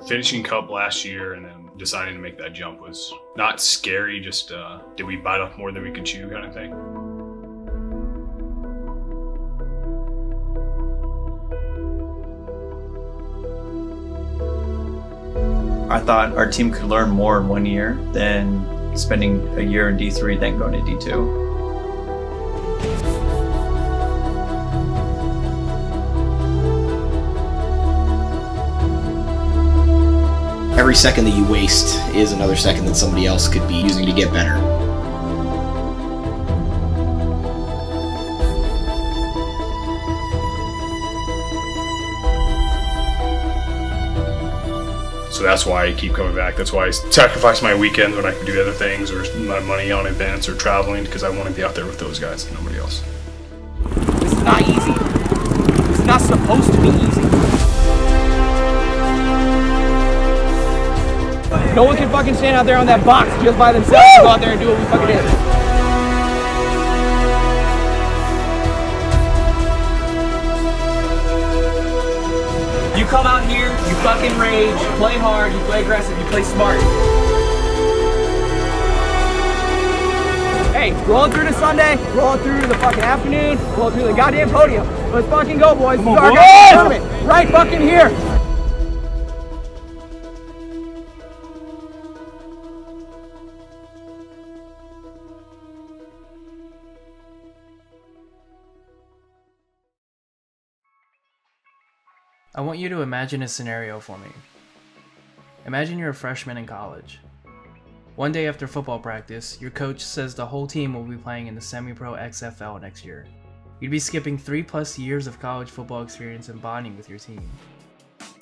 Finishing Cup last year and then deciding to make that jump was not scary, just did we bite off more than we could chew kind of thing. I thought our team could learn more in 1 year than spending a year in D3 then going to D2. Every second that you waste is another second that somebody else could be using to get better. So that's why I keep coming back. That's why I sacrifice my weekends when I can do other things or my money on events or traveling, because I want to be out there with those guys and nobody else. This is not easy. This is not supposed to be easy. No one can fucking stand out there on that box just by themselves and go out there and do what we fucking did. You come out here, you fucking rage, you play hard, you play aggressive, you play smart. Hey, rolling through to Sunday, rolling through to the fucking afternoon, rolling through the goddamn podium. Let's fucking go, boys. This is our goddamn tournament right fucking here. I want you to imagine a scenario for me. Imagine you're a freshman in college. One day after football practice, your coach says the whole team will be playing in the semi-pro XFL next year. You'd be skipping 3+ years of college football experience and bonding with your team.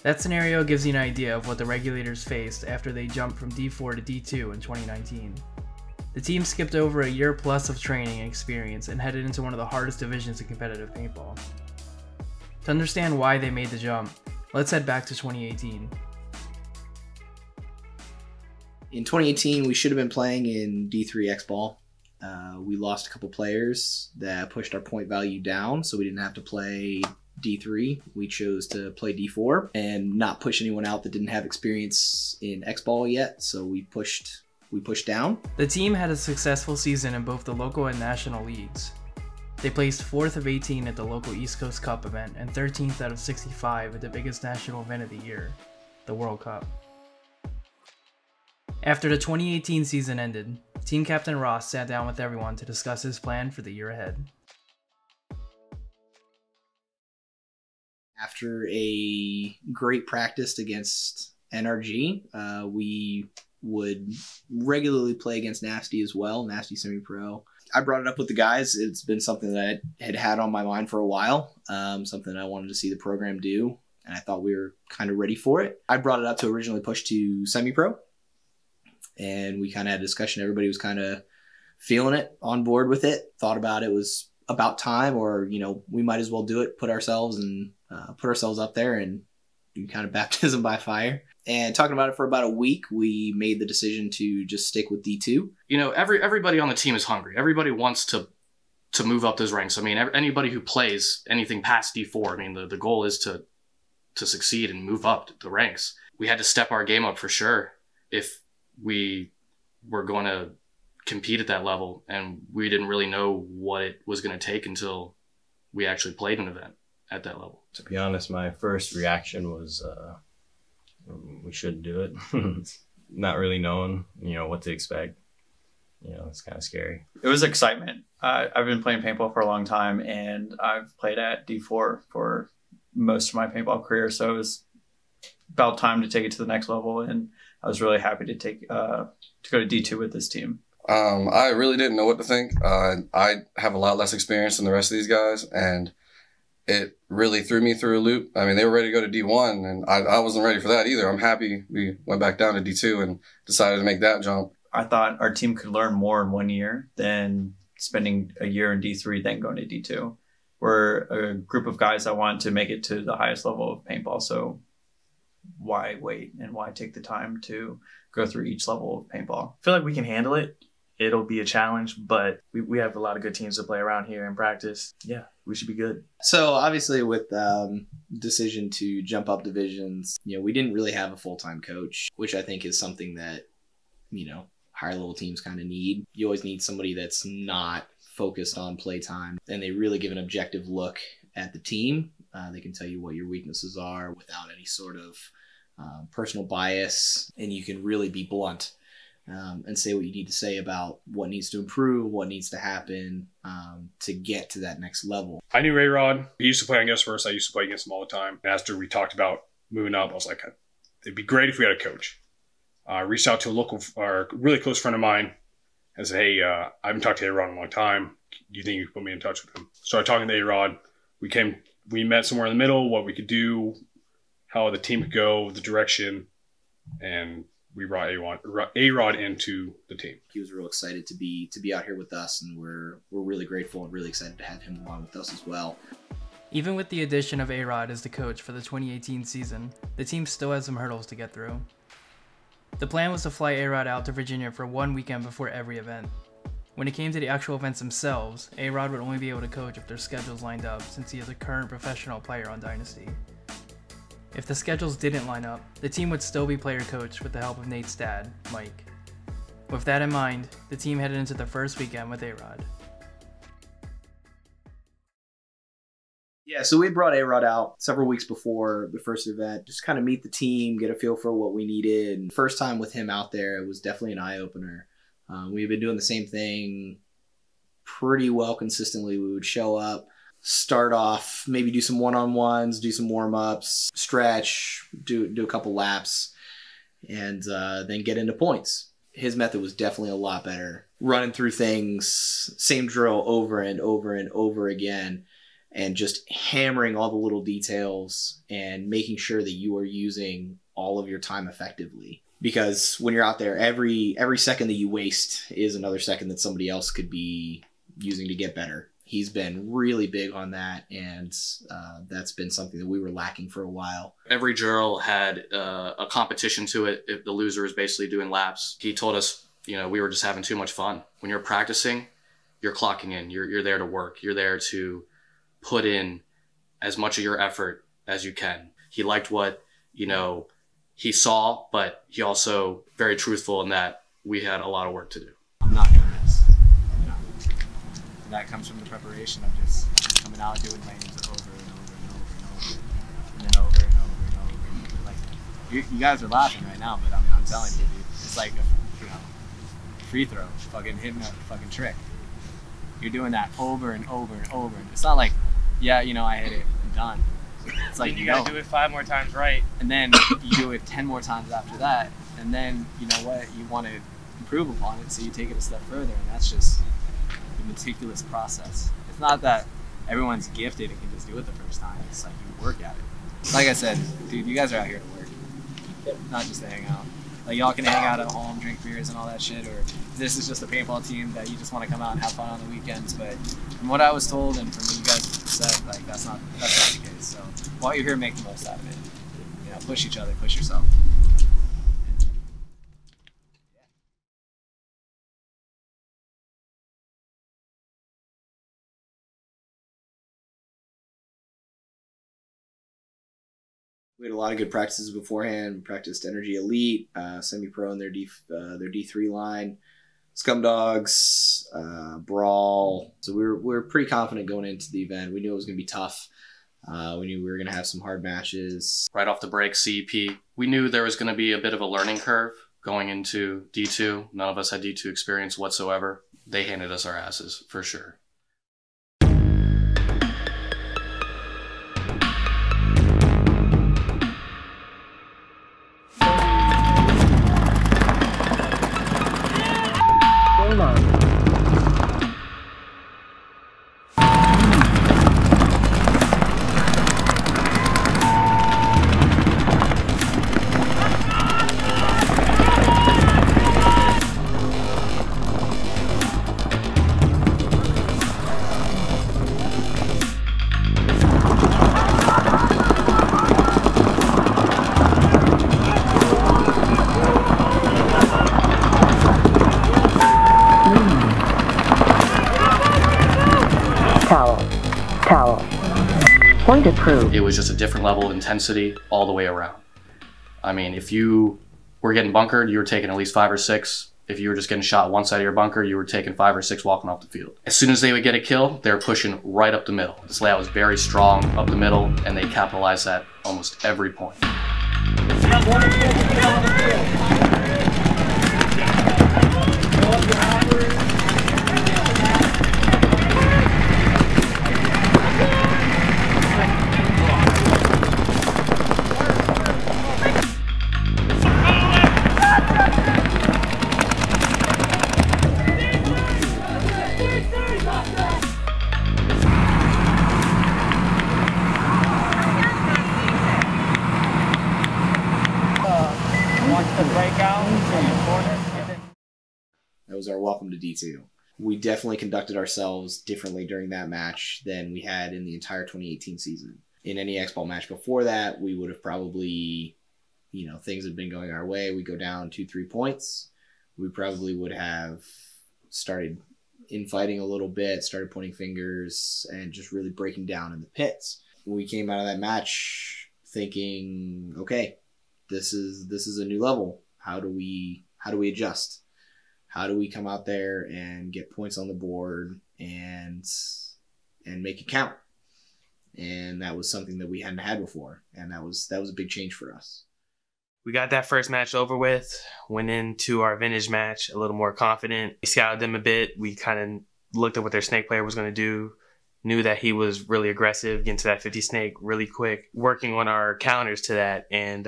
That scenario gives you an idea of what the Regulators faced after they jumped from D4 to D2 in 2019. The team skipped over a year plus of training and experience and headed into one of the hardest divisions in competitive paintball. To understand why they made the jump, let's head back to 2018. In 2018, we should have been playing in D3 X-Ball. We lost a couple players that pushed our point value down, so we didn't have to play D3. We chose to play D4 and not push anyone out that didn't have experience in X-Ball yet, so we pushed down. The team had a successful season in both the local and national leagues. They placed 4th of 18 at the local East Coast Cup event and 13th out of 65 at the biggest national event of the year, the World Cup. After the 2018 season ended, team captain Ross sat down with everyone to discuss his plan for the year ahead. After a great practice against NRG, we would regularly play against Nasty as well, Nasty Semi-Pro. I brought it up with the guys. It's been something that I had on my mind for a while, something I wanted to see the program do, and I thought we were kind of ready for it. I brought it up to originally push to Semi-Pro, and we kind of had a discussion. Everybody was kind of feeling it, on board with it, thought about it was about time, or, you know, we might as well do it, put ourselves up there and do kind of baptism by fire. And talking about it for about a week, we made the decision to just stick with D2. You know, everybody on the team is hungry. Everybody wants to move up those ranks. I mean, anybody who plays anything past D4, I mean, the goal is to succeed and move up the ranks. We had to step our game up for sure if we were going to compete at that level, and we didn't really know what it was going to take until we actually played an event at that level. To be honest, my first reaction was we should do it. Not really knowing, you know, what to expect. You know, it's kind of scary. It was excitement. I've been playing paintball for a long time, and I've played at D4 for most of my paintball career, so it was about time to take it to the next level, and I was really happy to go to D2 with this team. I really didn't know what to think. I have a lot less experience than the rest of these guys, and it really threw me through a loop. I mean, they were ready to go to D1, and I wasn't ready for that either. I'm happy we went back down to D2 and decided to make that jump. I thought our team could learn more in 1 year than spending a year in D3 then going to D2. We're a group of guys that want to make it to the highest level of paintball, so why wait and why take the time to go through each level of paintball? I feel like we can handle it. it'll be a challenge, but we have a lot of good teams to play around here in practice. Yeah, we should be good. So obviously with decision to jump up divisions, we didn't really have a full-time coach, which I think is something that, higher level teams kind of need. You always need somebody that's not focused on playtime, and they really give an objective look at the team. They can tell you what your weaknesses are without any sort of personal bias, and you can really be blunt and say what you need to say about what needs to improve, what needs to happen to get to that next level. I knew A-Rod. He used to play against first. I used to play against him all the time. After we talked about moving up, I was like, it'd be great if we had a coach. I reached out to a really close friend of mine and said, hey, I haven't talked to A-Rod in a long time. Do you think you could put me in touch with him? Started talking to A-Rod. We met somewhere in the middle, what we could do, how the team could go, the direction, and we brought A-Rod into the team. He was real excited to be out here with us, and we're really grateful and really excited to have him along with us as well. Even with the addition of A-Rod as the coach for the 2018 season, the team still had some hurdles to get through. The plan was to fly A-Rod out to Virginia for 1 weekend before every event. When it came to the actual events themselves, A-Rod would only be able to coach if their schedules lined up, since he is a current professional player on Dynasty. If the schedules didn't line up, the team would still be player coached with the help of Nate's dad, Mike. With that in mind, the team headed into the first weekend with A-Rod. Yeah, so we brought A-Rod out several weeks before the first event, just kind of meet the team, get a feel for what we needed. And first time with him out there, it was definitely an eye-opener. We've been doing the same thing pretty well consistently. We would show up, start off, maybe do some one-on-ones, do some warm-ups, stretch, do a couple laps, and then get into points. His method was definitely a lot better. Running through things, same drill over and over and over again, and just hammering all the little details and making sure that you are using all of your time effectively. Because when you're out there, every second that you waste is another second that somebody else could be using to get better. He's been really big on that, and that's been something that we were lacking for a while. Every drill had a competition to it. If the loser is basically doing laps. He told us, we were just having too much fun. When you're practicing, you're clocking in. You're there to work. You're there to put in as much of your effort as you can. He liked what, he saw, but he also very truthful in that we had a lot of work to do. I'm not nervous. That comes from the preparation of just coming out doing lanes over and over and over and over, and then over and over and over. Like you guys are laughing right now, but I'm telling you, dude, it's like a free throw, fucking hitting a fucking trick. You're doing that over and over and over, and it's not like, I hit it and done. It's like you gotta do it 5 more times right, and then you do it 10 more times after that, and then you know what, you want to improve upon it, so you take it a step further, and that's just the meticulous process. It's not that everyone's gifted and can just do it the first time. It's like you work at it. Like I said, dude, you guys are out here to work, not just to hang out. Like y'all can hang out at home, drink beers and all that shit, or this is just a paintball team that you just want to come out and have fun on the weekends. But from what I was told and from what you guys said, like that's not the case. So while you're here, make the most out of it. Push each other, push yourself. We had a lot of good practices beforehand. We practiced Energy Elite, Semi-Pro in their D3 line, Scum Dogs, Brawl. So we were pretty confident going into the event. We knew it was going to be tough. We knew we were going to have some hard matches. Right off the break, CEP, we knew there was going to be a bit of a learning curve going into D2. None of us had D2 experience whatsoever. They handed us our asses, for sure. Towel. Towel. Point approved. It was just a different level of intensity all the way around. I mean, if you were getting bunkered, you were taking at least 5 or 6. If you were just getting shot one side of your bunker, you were taking 5 or 6 walking off the field. As soon as they would get a kill, they were pushing right up the middle. This layout was very strong up the middle, and they capitalized at almost every point. That was our welcome to D2. We definitely conducted ourselves differently during that match than we had in the entire 2018 season. In any X-Ball match before that, we would have probably, you know, things had been going our way. We go down 2-3 points. We probably would have started infighting a little bit, started pointing fingers, and just really breaking down in the pits. We came out of that match thinking, okay, this is a new level. How do we adjust? How do we come out there and get points on the board and make it count? And that was something that we hadn't had before, and that was a big change for us. We got that first match over with, went into our vintage match a little more confident. We scouted them a bit. We kind of looked at what their snake player was going to do, knew that he was really aggressive, getting to that 50 snake really quick, working on our counters to that, and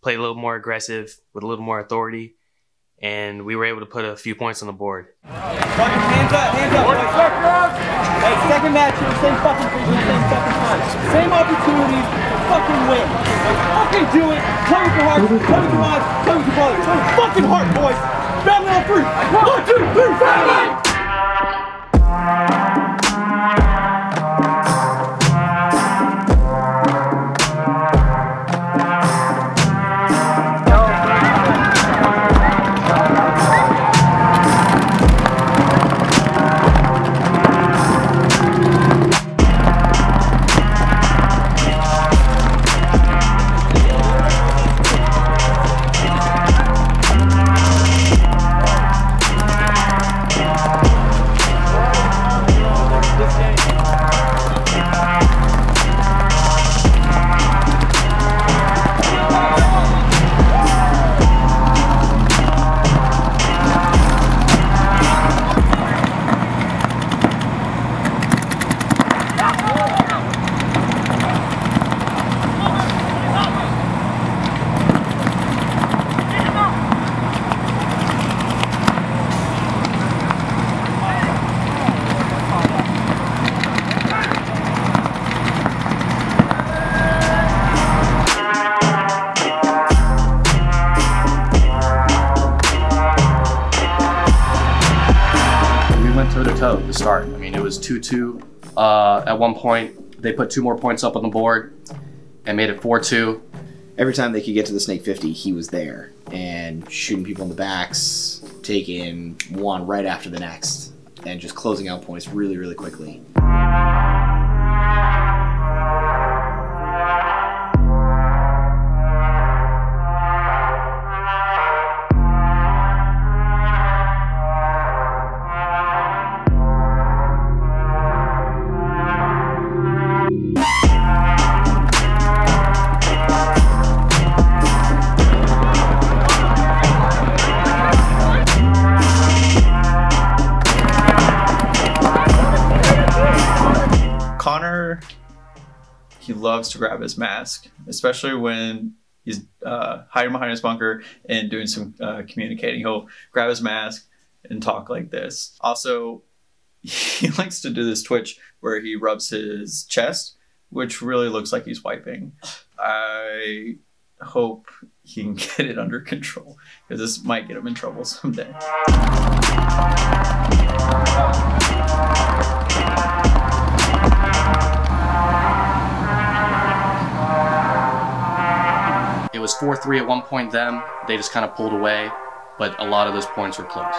played a little more aggressive with a little more authority. And we were able to put a few points on the board. Hands up, boys. Hey, second match here, same fucking thing, same fucking time. Same opportunities to fucking win. Let's fucking do it. Play with your heart, play with your mind, play with your body. Play with fucking heart, boys. Battle on 3. 1, 2, 3, battle! To start. I mean, it was 2-2. At one point, they put 2 more points up on the board and made it 4-2. Every time they could get to the snake 50, he was there and shooting people in the backs, taking one right after the next, and just closing out points really, really quickly. He loves to grab his mask, especially when he's hiding behind his bunker and doing some communicating. He'll grab his mask and talk like this. Also, he likes to do this twitch where he rubs his chest, which really looks like he's wiping. I hope he can get it under control, because this might get him in trouble someday. It was 4-3 at one point then. They just kind of pulled away, but a lot of those points were close.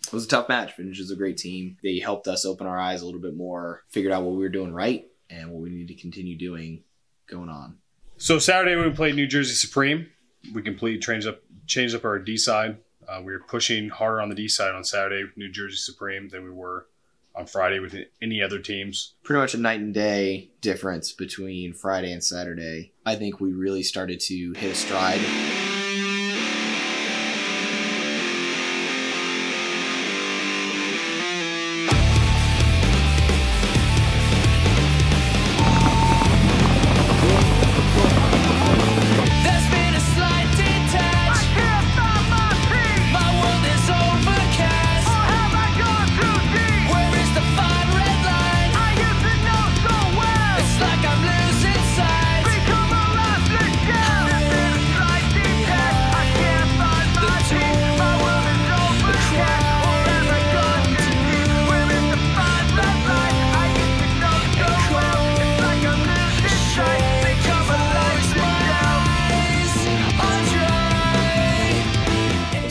It was a tough match. Vintage is a great team. They helped us open our eyes a little bit more, figured out what we were doing right and what we need to continue doing going on. So Saturday we played New Jersey Supreme. We completely changed up our D side. We were pushing harder on the D side on Saturday with New Jersey Supreme than we were on Friday with any other teams. Pretty much a night and day difference between Friday and Saturday. I think we really started to hit a stride.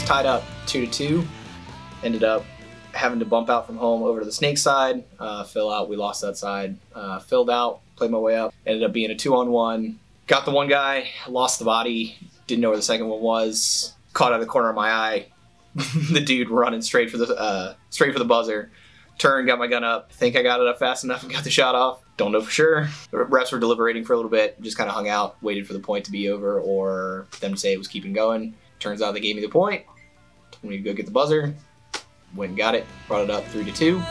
Tied up 2-2. Ended up having to bump out from home over to the snake side, fill out. We lost that side. Filled out, played my way up. Ended up being a 2-on-1. Got the one guy, lost the body, didn't know where the second one was. Caught out of the corner of my eye. The dude running straight for the buzzer. Turned, got my gun up. Think I got it up fast enough and got the shot off. Don't know for sure. The refs were deliberating for a little bit. Just kind of hung out, waited for the point to be over or them to say it was keeping going. Turns out they gave me the point. Told me to go get the buzzer. Went and got it. Brought it up 3-2.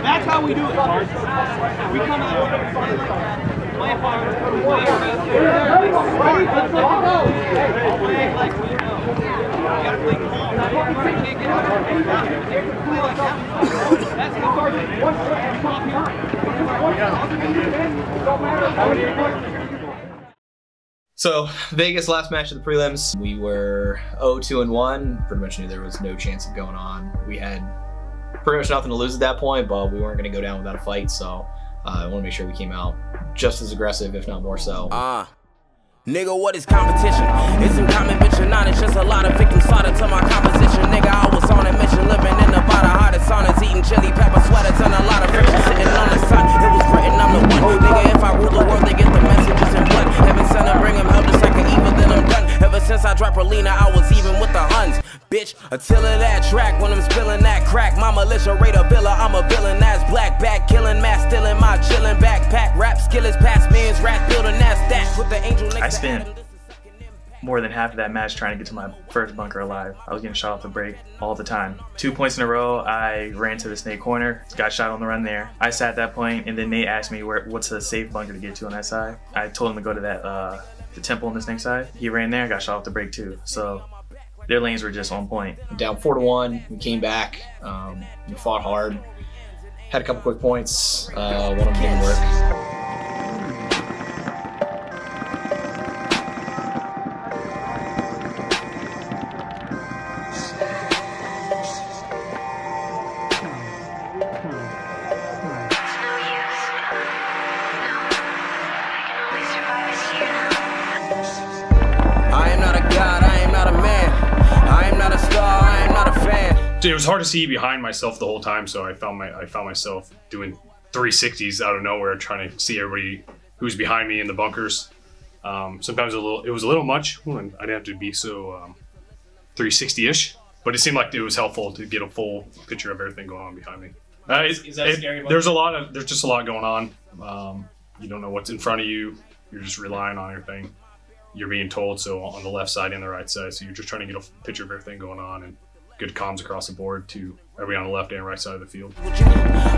That's how we do it. We come out, play hard, play ready, let's go. Play like we know. You gotta play calm. You can't get out of it. Play like that. That's the target. So, Vegas last match of the prelims, we were 0-2-1. Pretty much knew there was no chance of going on. We had pretty much nothing to lose at that point, but we weren't going to go down without a fight, so I want to make sure we came out just as aggressive, if not more so. Nigga, what is competition? It's some common bitchin', not it's just a lot of victims slaughter to my composition. Nigga, I was on a mission, living in the bottom, hottest saunas, eating chili pepper sweaters and a lot of friction, sitting on the sun. It was written, I'm the one. Nigga, if I rule the world, they get the messages in blood. Heaven sent and bring him help just like an evil, then I'm done. Ever since I dropped Relina, I was even with the Huns. Bitch, until of that track, when I'm spilling that crack, my militia raid a villa, I'm a villain that's black, back killing, mass stealing, my chillin' backpack, rap skill is past means, rat building that stack, with the angel I spent more than half of that match trying to get to my first bunker alive. I was getting shot off the break all the time. 2 points in a row, I ran to the snake corner, got shot on the run there. I sat at that point, and then Nate asked me what's a safe bunker to get to on that side. I told him to go to that the temple on the snake side. He ran there, got shot off the break too. So their lanes were just on point. Down 4-1, we came back, we fought hard, had a couple quick points, one of them didn't work. It was hard to see behind myself the whole time, so I found myself doing 360s out of nowhere, trying to see everybody who's behind me in the bunkers. Sometimes it was a little much. I didn't have to be so 360-ish, but it seemed like it was helpful to get a full picture of everything going on behind me. Is that scary? There's just a lot going on. You don't know what's in front of you. You're just relying on everything you're being told. So on the left side and the right side, so you're just trying to get a picture of everything going on and good comms across the board to everybody on the left and right side of the field.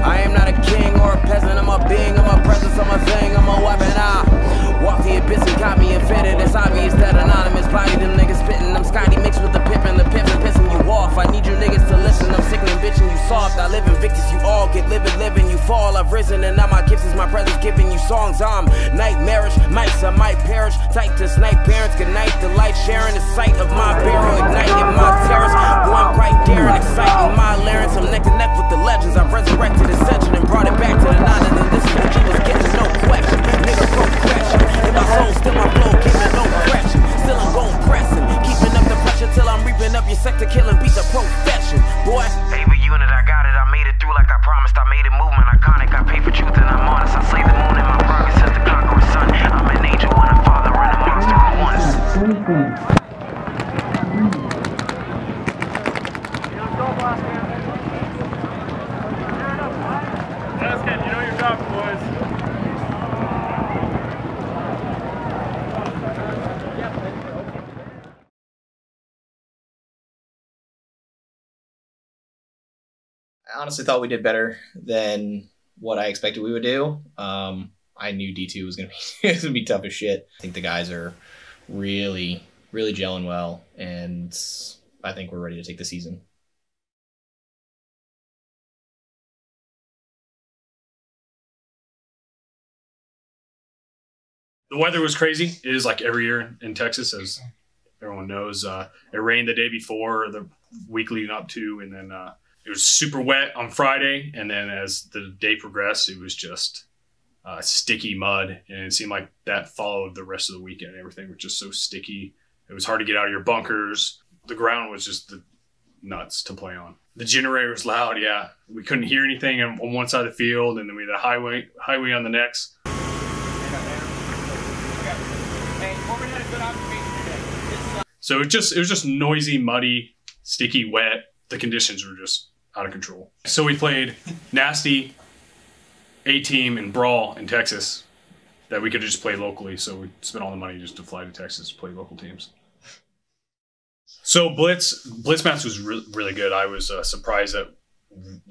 I am not a king or a peasant, I'm a being, I'm a presence, I'm a thing, I'm a weapon. I walk the abyss and caught me infitted. It's obvious that anonymous body, them niggas spitting. I'm Scotty mixed with the pip and the piff and pissing you off. I need you niggas to listen, I'm sickening, bitching you soft. I live in Victus, you all get living, you fall. I've risen and now my gifts is my presence, giving you songs. I'm nightmarish, mics I might perish. Tight to snipe parents, good night, the light sharing the sight of my barrel, igniting my terrors. Boy, I'm right there and exciting my larynx. I'm neck and neck with the legends. I've resurrected Ascension and brought it back to the nine. And then this is what you was getting, no question. Nigga, perfection. In my soul, still my flow, giving no correction. Still I'm gon' pressing, keeping up the pressure till I'm reaping up your sector, killing beats a profession. Boy, every unit I got it, I made it through like I promised. I made it movement iconic. I pay for truth and I'm honest. I slay the moon in my progress since the conqueror's son. I'm an angel and a father and a monster at once. You know your job, boys. I honestly thought we did better than what I expected we would do. I knew D2 was gonna be tough as shit. I think the guys are really gelling well, and I think we're ready to take the season. The weather was crazy. It is like every year in Texas, as everyone knows. It rained the day before, the week leading up to, and then it was super wet on Friday. And then as the day progressed, it was just sticky mud. And it seemed like that followed the rest of the weekend. Everything was just so sticky. It was hard to get out of your bunkers. The ground was just the nuts to play on. The generator was loud, yeah. We couldn't hear anything on one side of the field, and then we had a highway on the next. So it was just noisy, muddy, sticky, wet. The conditions were just out of control. So we played Nasty, A-Team, and Brawl in Texas that we could just play locally. So we spent all the money just to fly to Texas to play local teams. So Blitz match was really good. I was surprised that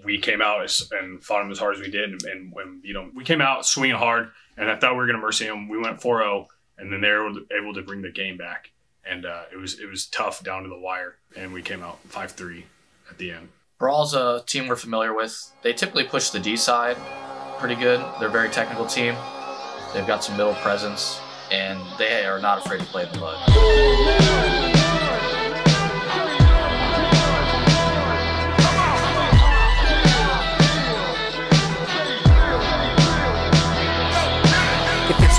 we came out and fought them as hard as we did. And when we came out swinging hard, and I thought we were going to mercy them. We went 4-0, and then they were able to bring the game back. And it was tough down to the wire, and we came out 5-3 at the end. Brawl's a team we're familiar with. They typically push the D side pretty good. They're a very technical team. They've got some middle presence, and they are not afraid to play in the mud.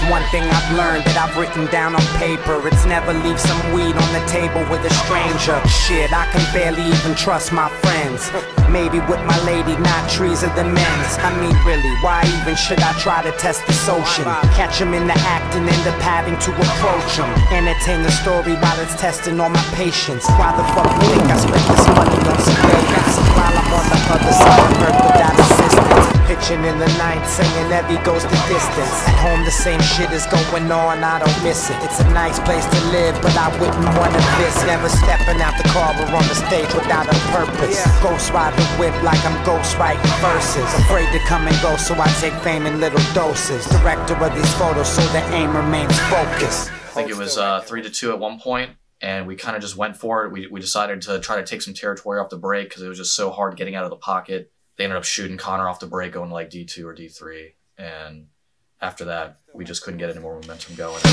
One thing I've learned that I've written down on paper, it's never leave some weed on the table with a stranger. Shit, I can barely even trust my friends. Maybe with my lady, not trees of the men's. I mean, really, why even should I try to test the social? Catch them in the act and end up having to approach them. Entertain the story while it's testing all my patience. Why the fuck you think I spent this money on some bagels? While I'm on the other side of earth without assistance. Pitching in the ninth, saying Evie goes the distance. At home the same shit is going on, I don't miss it. It's a nice place to live, but I wouldn't want to miss. Never stepping out the car or on the stage without a purpose. Ghost ride the whip like I'm ghost writing verses. Afraid to come and go, so I take fame in little doses. Director of these photos, so the aim remains focused. I think it was 3-2 at one point. and we kind of just went for it. We decided to try to take some territory off the break because it was just so hard getting out of the pocket. They ended up shooting Connor off the break going like D2 or D3, and after that, we just couldn't get any more momentum going. I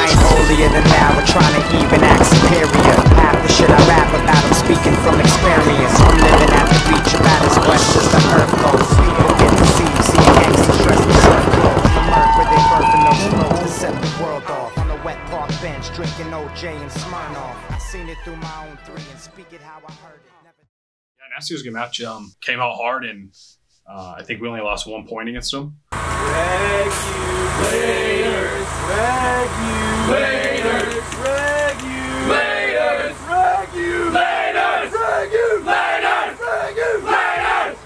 ain't holier than thou, we're trying to even act superior. Half the shit I rap about, I'm speaking from experience. I'm living at the beach about as west as the earth goes. People get deceived, seeing gangsters dressed in circles. The murk where they birthing those smokes to set the world off. On the wet park bench, drinking OJ and Smirnoff. I seen it through my own 3 and speak it how I heard it. Yeah, Nasty was a good match. Came out hard, and I think we only lost 1 point against them. Regulators, regulators, regulators, regulators, regulators, regulators.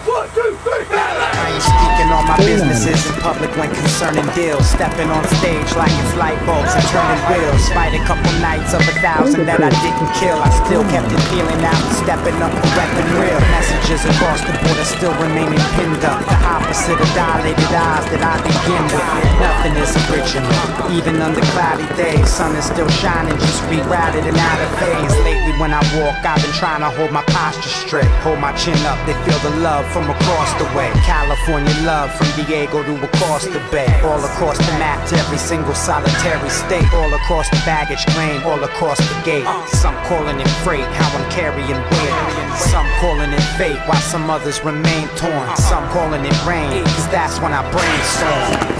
1, 2, 3, I ain't speaking on my businesses in public when concerning deals. Stepping on stage like it's light bulbs and turning wheels. Fight a couple nights of 1,000 that I didn't kill. I still kept it peeling out and stepping up the weapon real. Messages across the border still remaining pinned up. The opposite of dilated eyes that I begin with. Nothing is original, even under cloudy days. Sun is still shining, just rerouted and out of phase. Lately when I walk, I've been trying to hold my posture straight. Hold my chin up, they feel the love from across the way. California love from Diego to across the bay. All across the map to every single solitary state. All across the baggage claim, all across the gate. Some calling it freight, how I'm carrying weight. Some calling it fate, while some others remain torn. Some calling it rain, cause that's when I brainstorm.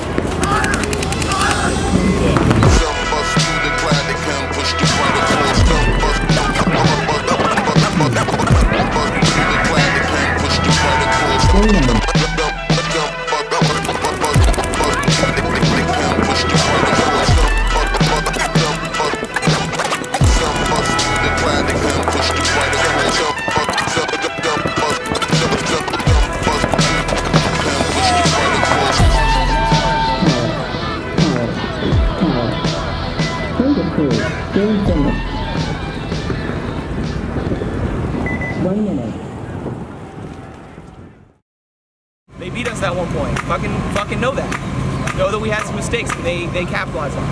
They beat us at 1 point. Fucking know that. Know that we had some mistakes and they capitalized on it.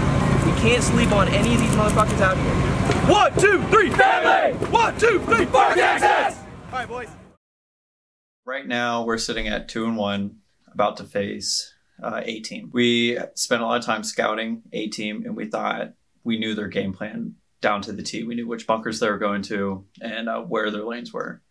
We can't sleep on any of these motherfuckers out here. 1, 2, 3, family! 1, 2, 3, 4, Texas! Alright, boys. Right now, we're sitting at 2-1, about to face A-Team. We spent a lot of time scouting A-Team, and we thought we knew their game plan down to the T. We knew which bunkers they were going to and where their lanes were.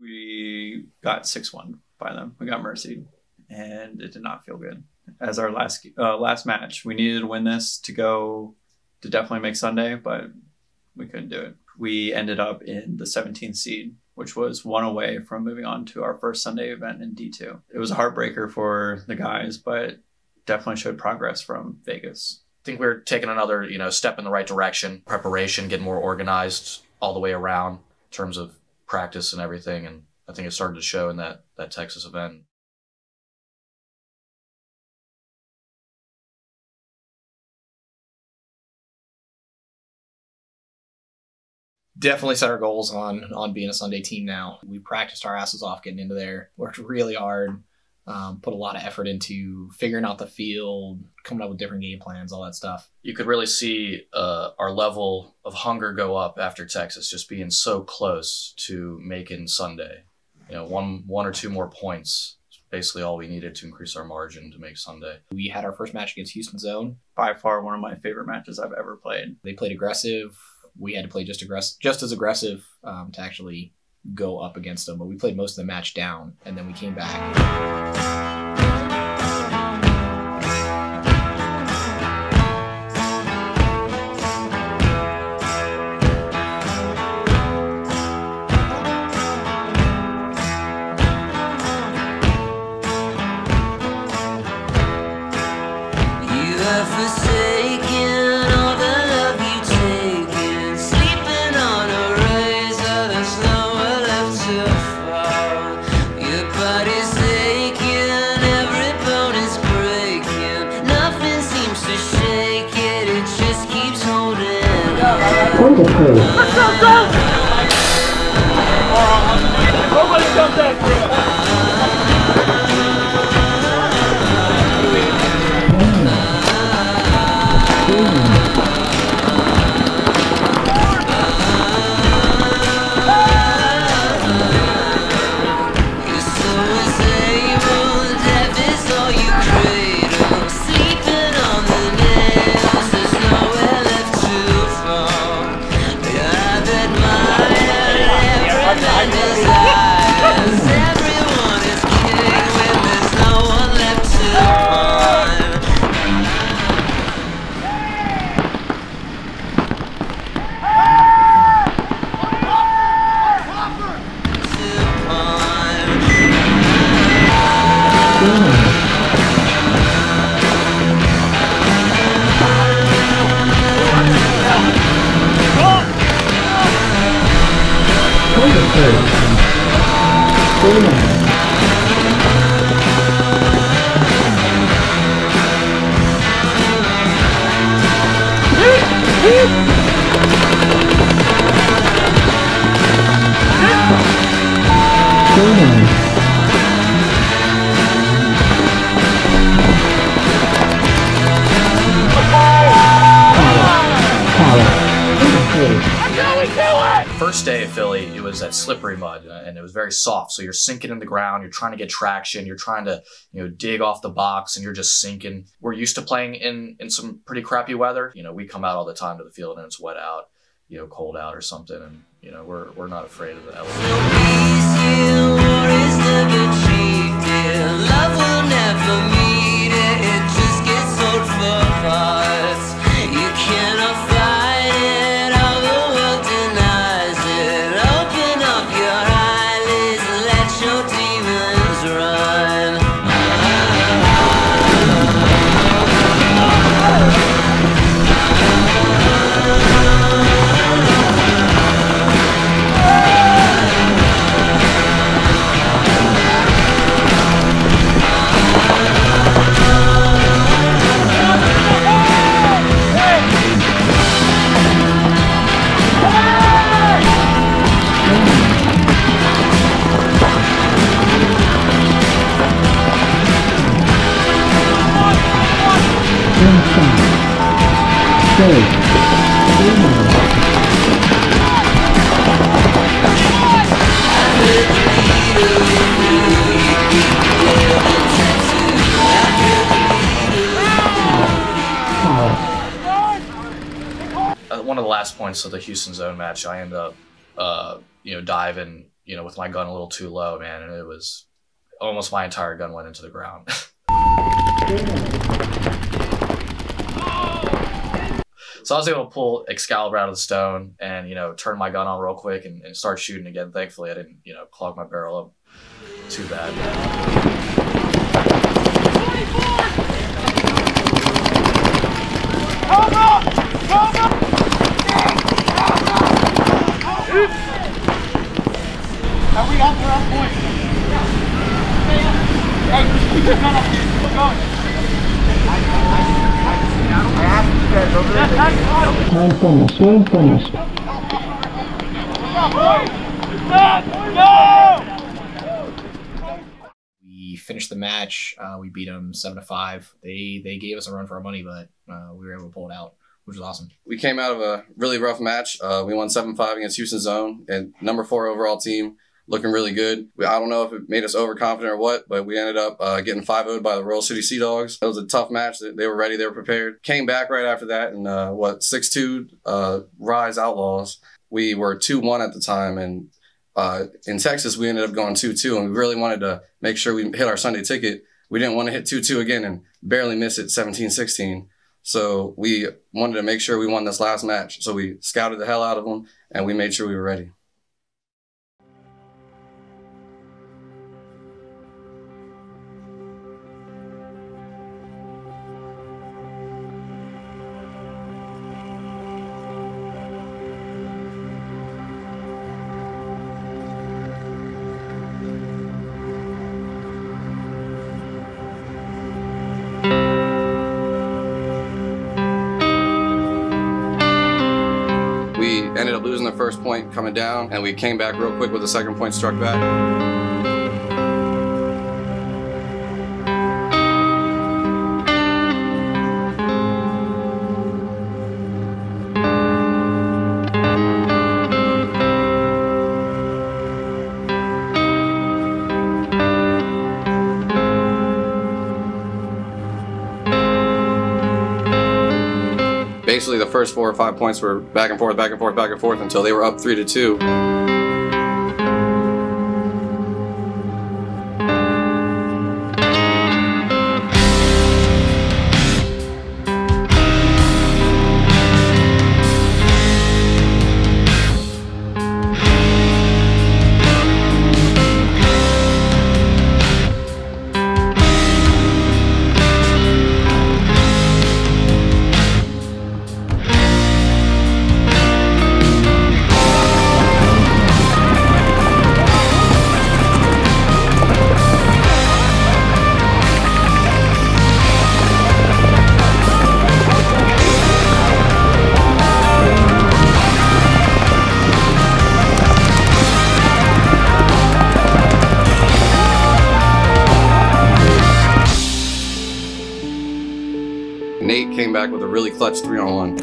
We got 6-1 by them. We got mercied, and it did not feel good. As our last match, we needed to win this to go to definitely make Sunday, but we couldn't do it. We ended up in the 17th seed, which was 1 away from moving on to our first Sunday event in D2. It was a heartbreaker for the guys, but definitely showed progress from Vegas. I think we're taking another, step in the right direction. Preparation, getting more organized all the way around in terms of practice and everything. And I think it started to show in that Texas event. Definitely set our goals on being a Sunday team now. We practiced our asses off getting into there, worked really hard, put a lot of effort into figuring out the field, coming up with different game plans, all that stuff. You could really see our level of hunger go up after Texas, just being so close to making Sunday. One or two more points is basically all we needed to increase our margin to make Sunday. We had our first match against Houston Zone. By far one of my favorite matches I've ever played. They played aggressive. We had to play just as aggressive to actually go up against them. But we played most of the match down, and then we came back. Let's go, go! Nobody jump that First day of Philly, it was that slippery mud, and it was very soft. So you're sinking in the ground, you're trying to get traction, you're trying to dig off the box, and you're just sinking. We're used to playing in some pretty crappy weather. We come out all the time to the field and it's wet out, cold out or something, and we're not afraid of the elements. Love will never meet it, it just gets old for parts. You cannot fight it, all the world denies it. Open up your eyelids, let your demons run. One of the last points of the Houston Zone match, I end up, diving you know, with my gun a little too low, man, and it was almost my entire gun went into the ground. So I was able to pull Excalibur out of the stone and, you know, turn my gun on real quick and start shooting again. Thankfully, I didn't, you know, clog my barrel up too bad. Are we up? We're up, boys. Hey, keep your gun up here. Keep going. Game finished. Game finished. We finished the match. We beat them 7-5. They gave us a run for our money, but we were able to pull it out, which was awesome. We came out of a really rough match. We won 7-5 against Houston Zone, and number 4 overall team, looking really good. I don't know if it made us overconfident or what, but we ended up getting 5-0'd by the Royal City Sea Dogs. It was a tough match. They were ready. They were prepared. Came back right after that, and 6-2 Rise Outlaws. We were 2-1 at the time, and in Texas, we ended up going 2-2, and we really wanted to make sure we hit our Sunday ticket. We didn't want to hit 2-2 again and barely miss it 17-16. So we wanted to make sure we won this last match. So we scouted the hell out of them, and we made sure we were ready. Ended up losing the first point coming down, and we came back real quick with the second point struck back. Basically, the first 4 or 5 points were back and forth, back and forth, back and forth until they were up 3-2. Nate came back with a really clutch 3-on-1.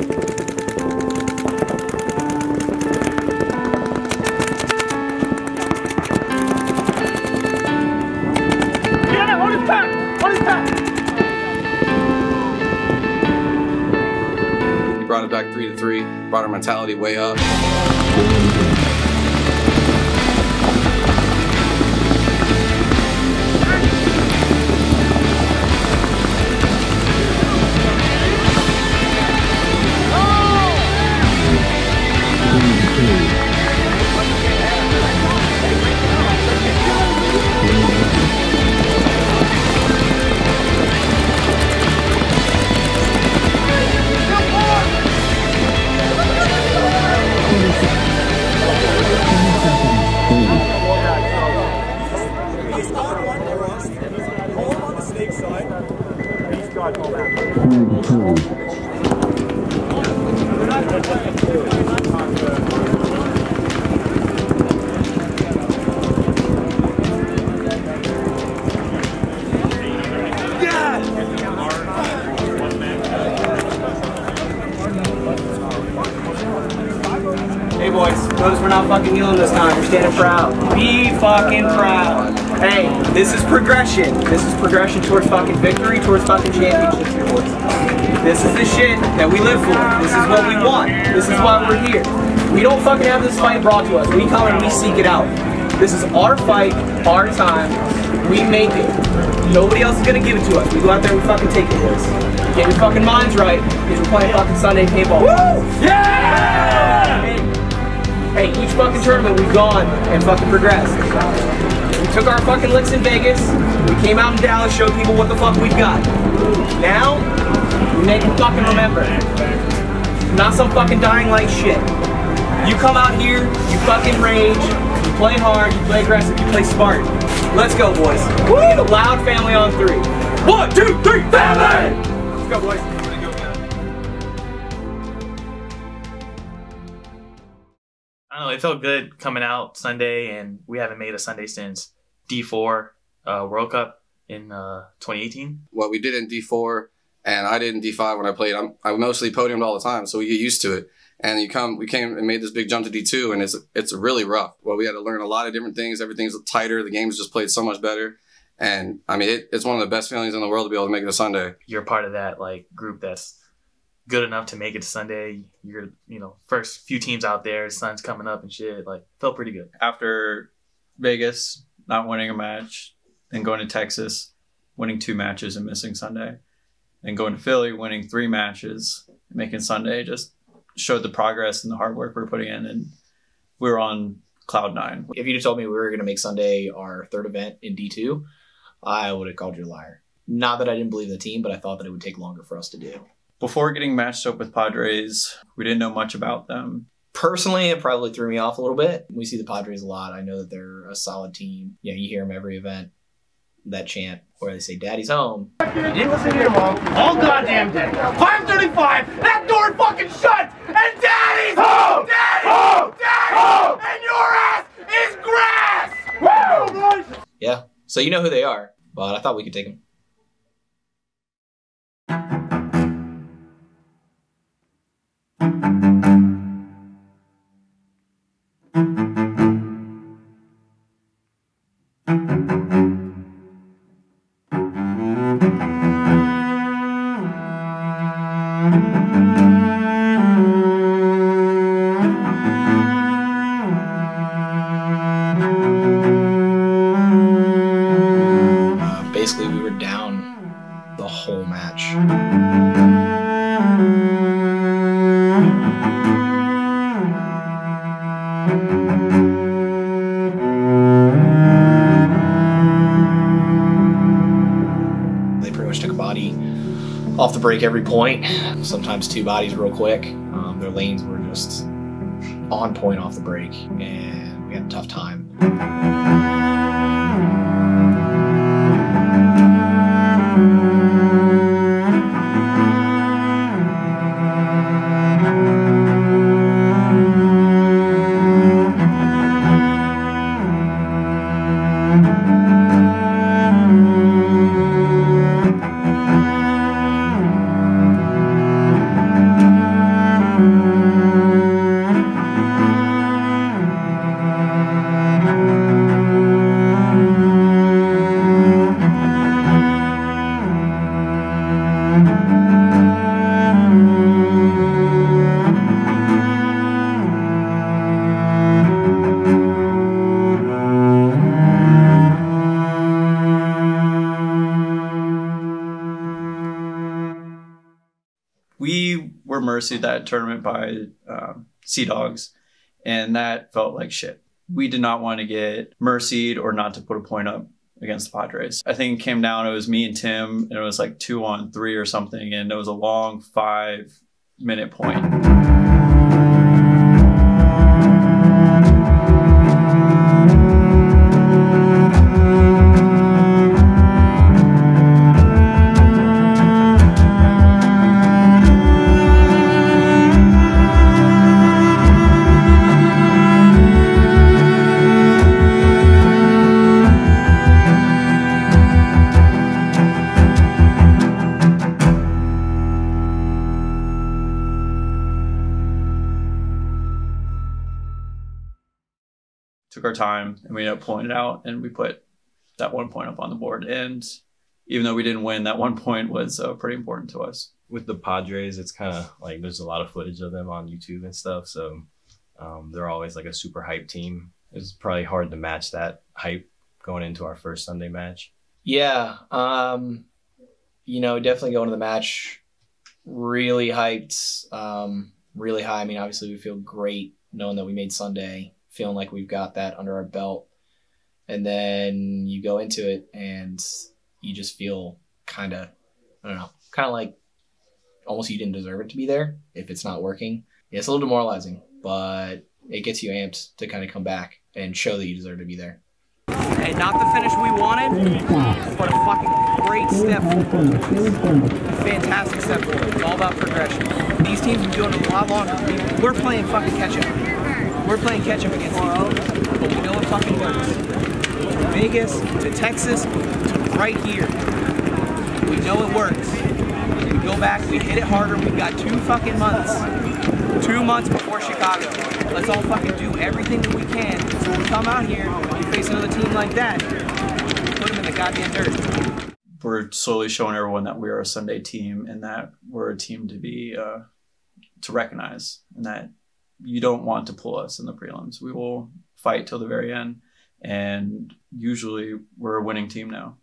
He brought it back 3-3, brought our mentality way up. Hey boys, notice we're not fucking healing this time. We're standing proud. Be fucking proud. Hey, this is progression. This is progression towards fucking victory, towards fucking championships here, boys. This is the shit that we live for. This is what we want. This is why we're here. We don't fucking have this fight brought to us. We come and we seek it out. This is our fight, our time. We make it. Nobody else is gonna give it to us. We go out there and we fucking take it, boys. Get your fucking minds right, because we're playing fucking Sunday paintball. Woo! Yeah! Hey, each fucking tournament we've gone and fucking progressed. We took our fucking licks in Vegas. We came out in Dallas, showed people what the fuck we've got. Now, we make them fucking remember. Not some fucking dying light shit. You come out here, you fucking rage, you play hard, you play aggressive, you play smart. Let's go, boys. We need a loud family on 3. 1, 2, 3, family! Let's go, boys. I don't know, it felt good coming out Sunday, and we haven't made a Sunday since D4 World Cup in 2018. What we did in D4 and I did in D5 when I played, I mostly podiumed all the time, so we get used to it. And we came and made this big jump to D2, and it's really rough. Well, we had to learn a lot of different things. Everything's tighter. The game's just played so much better. And I mean, it's one of the best feelings in the world to be able to make it to Sunday. You're part of that group that's good enough to make it to Sunday. You're first few teams out there. Sun's coming up and shit. Felt pretty good. After Vegas not winning a match, then going to Texas, winning 2 matches and missing Sunday, and going to Philly, winning 3 matches, and making Sunday, just showed the progress and the hard work we're putting in, and we were on cloud 9. If you'd have told me we were going to make Sunday our 3rd event in D2, I would have called you a liar. Not that I didn't believe in the team, but I thought that it would take longer for us to do. Before getting matched up with Padres, we didn't know much about them. Personally, it probably threw me off a little bit. We see the Padres a lot. I know that they're a solid team. You hear them every event. That chant where they say, "Daddy's home." You didn't listen to your mom all goddamn day. 5:35, that door fucking shut, and Daddy's home! Daddy's home! Daddy's home! And your ass is grass! Woo! Yeah, so you know who they are, but I thought we could take them. Basically, we were down the whole match. They pretty much took a body off the break every point, sometimes 2 bodies real quick. Their lanes were just on point off the break, and we had a tough time. We were mercied that tournament by Sea Dogs, and that felt like shit. We did not want to get mercied or not to put a point up against the Padres. I think it came down, it was me and Tim, and it was 2-on-3 or something, and it was a long 5-minute point. Took our time, and we ended up pulling it out, and we put that 1 point up on the board. And even though we didn't win, that 1 point was pretty important to us. With the Padres, it's kind of there's a lot of footage of them on YouTube and stuff, so they're always a super hype team. was probably hard to match that hype going into our first Sunday match. Yeah, definitely going to the match really hyped, really high. I mean, obviously we feel great knowing that we made Sunday, feeling like we've got that under our belt. And then you go into it and you just feel kind of like almost you didn't deserve it to be there if it's not working. Yeah, it's a little demoralizing, but it gets you amped to kind of come back and show that you deserve to be there. Hey, not the finish we wanted, but a fucking great step forward. A fantastic step forward. It's all about progression. These teams have been doing it a lot longer. We're playing fucking catch-up. We're playing catch-up against these teams, but we know it fucking works. From Vegas to Texas to right here, we know it works. We go back, we hit it harder. We've got 2 fucking months. 2 months before Chicago. Let's all fucking do everything that we can so when we come out here, we face another team like that, put them in the goddamn dirt. We're slowly showing everyone that we are a Sunday team and that we're a team to be to recognize, and that you don't want to pull us in the prelims. We will fight till the very end, and usually we're a winning team now.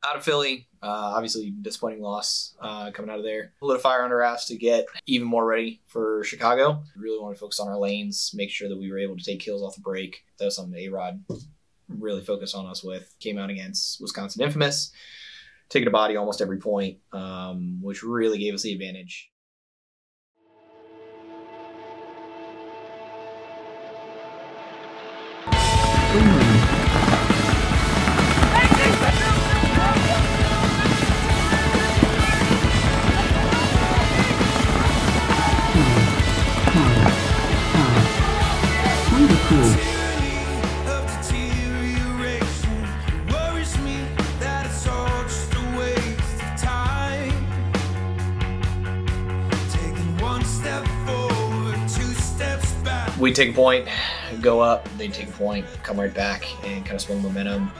Out of Philly, obviously disappointing loss coming out of there. A little fire under our ass to get even more ready for Chicago. We really want to focus on our lanes, make sure that we were able to take kills off the break. That was something A-Rod really focused on us with. Came out against Wisconsin Infamous, taking a body almost every point, which really gave us the advantage. We take a point, go up, they take a point, come right back, and kind of swing momentum.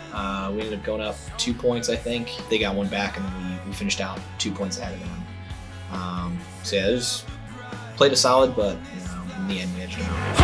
We ended up going up 2 points, I think. They got one back, and then we finished out 2 points ahead of them. So yeah, it was played a solid, but in the end we edged them out.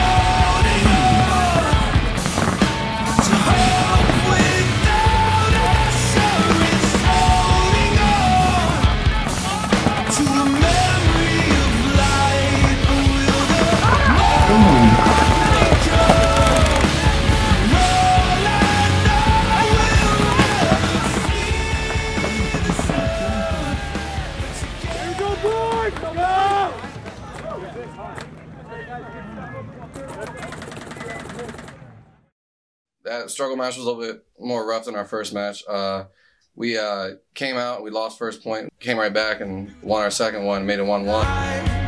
That struggle match was a little bit more rough than our first match. We came out, we lost first point, came right back and won our second one, made it 1-1.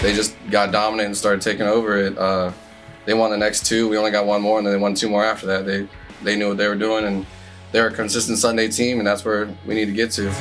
They just got dominant and started taking over it. They won the next 2. We only got 1 more, and then they won 2 more after that. They knew what they were doing, and they're a consistent Sunday team, and that's where we need to get to.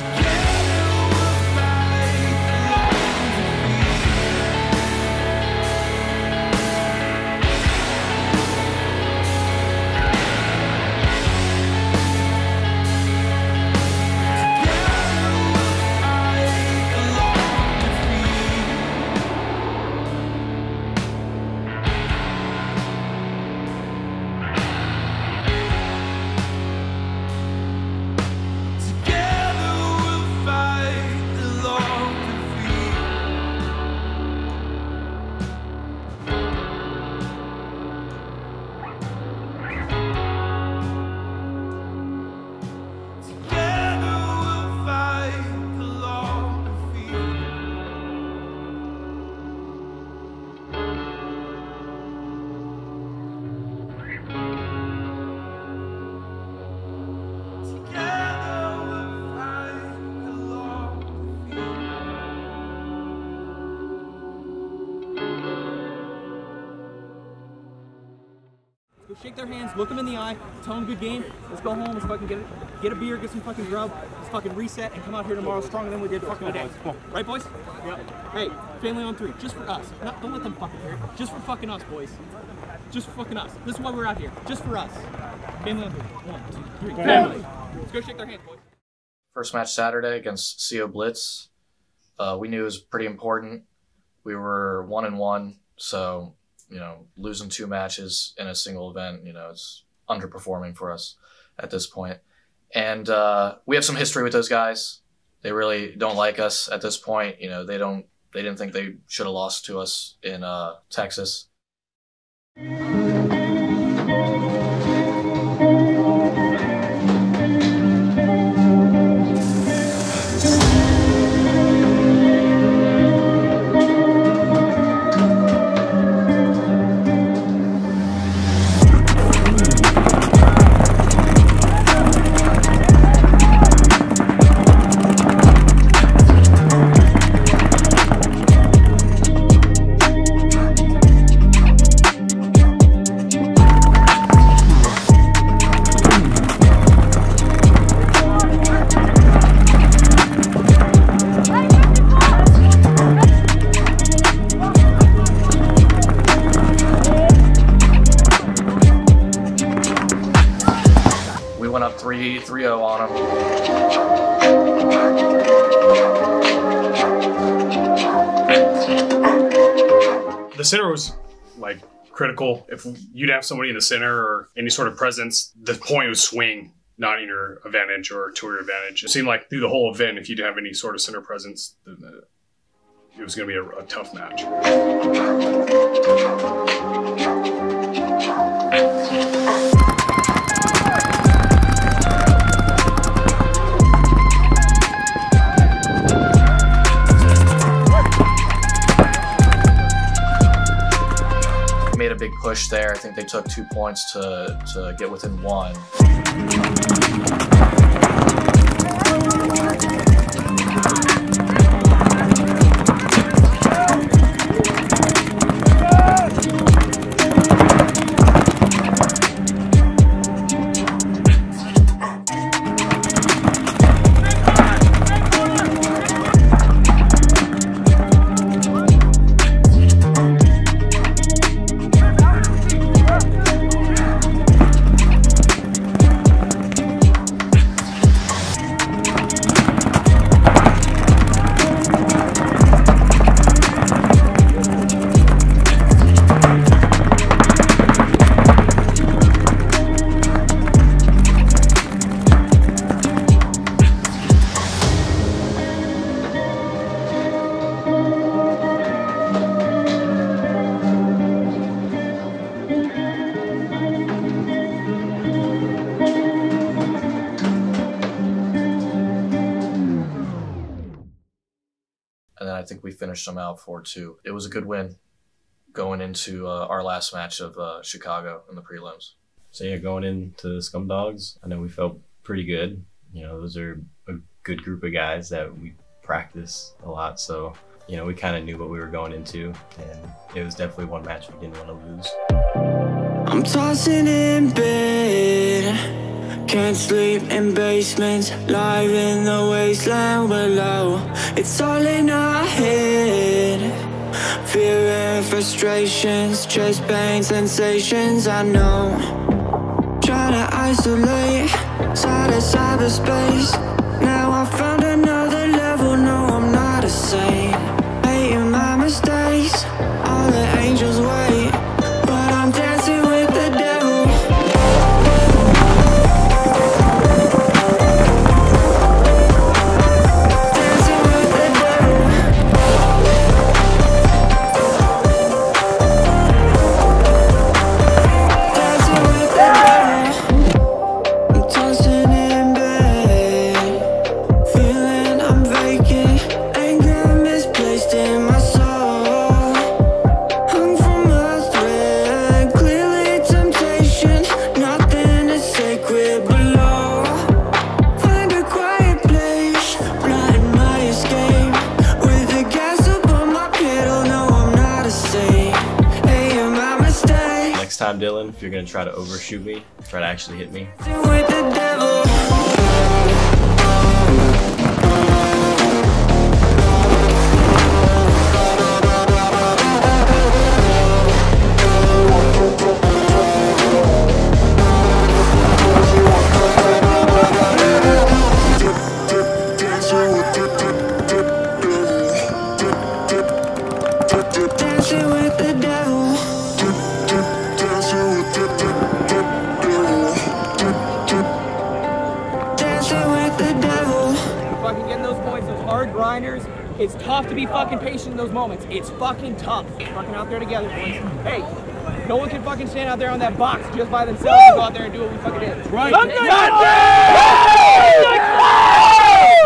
Go shake their hands, look them in the eye, tell them good game. Let's go home, let's fucking get a beer, get some fucking grub, let's fucking reset and come out here tomorrow stronger than we did fucking today. Right, boys? Yep. Hey, family on 3, just for us. No, don't let them fucking hear it. Just for fucking us, boys. Just for fucking us. This is why we're out here. Just for us. Family on 3. 1, 2, 3. Family. Let's go shake their hands, boys. First match Saturday against CO Blitz. We knew it was pretty important. We were 1-1, so, you know, losing 2 matches in a single event, you know, it's underperforming for us at this point. And we have some history with those guys. They really don't like us at this point. You know, they didn't think they should have lost to us in Texas. Went up 3-0 on them. The center was like critical. If you'd have somebody in the center or any sort of presence, the point would swing not in your advantage or to your advantage. It seemed like through the whole event, if you'd have any sort of center presence, it was going to be a tough match. Made a big push there. I think they took 2 points to get within 1. And then I think we finished them out 4-2. It was a good win going into our last match of Chicago in the prelims. So yeah, going into the Scum Dogs, I know we felt pretty good. You know, those are a good group of guys that we practice a lot. So, you know, we kind of knew what we were going into, and it was definitely one match we didn't want to lose. I'm tossing in bed, can't sleep in basements, live in the wasteland below. It's all in our head, fear and frustrations, chest pain sensations, I know. Trying to isolate, side of cyberspace. Now I found another level, no I'm not a saint. Hating my mistakes, all the angels wait, but I'm dancing with the devil. Dancing with the devil. Dancing with the devil. I'm tossing in bed, time, Dylan, if you're gonna try to overshoot me, try to actually hit me. with the devil. Dancing with the devil. Dancing with the devil. Fucking getting those points, those hard grinders. It's tough to be fucking patient in those moments. It's fucking tough. Fucking out there together, boys. Hey, no one can fucking stand out there on that box just by themselves and go out there and do what we fucking did. Right.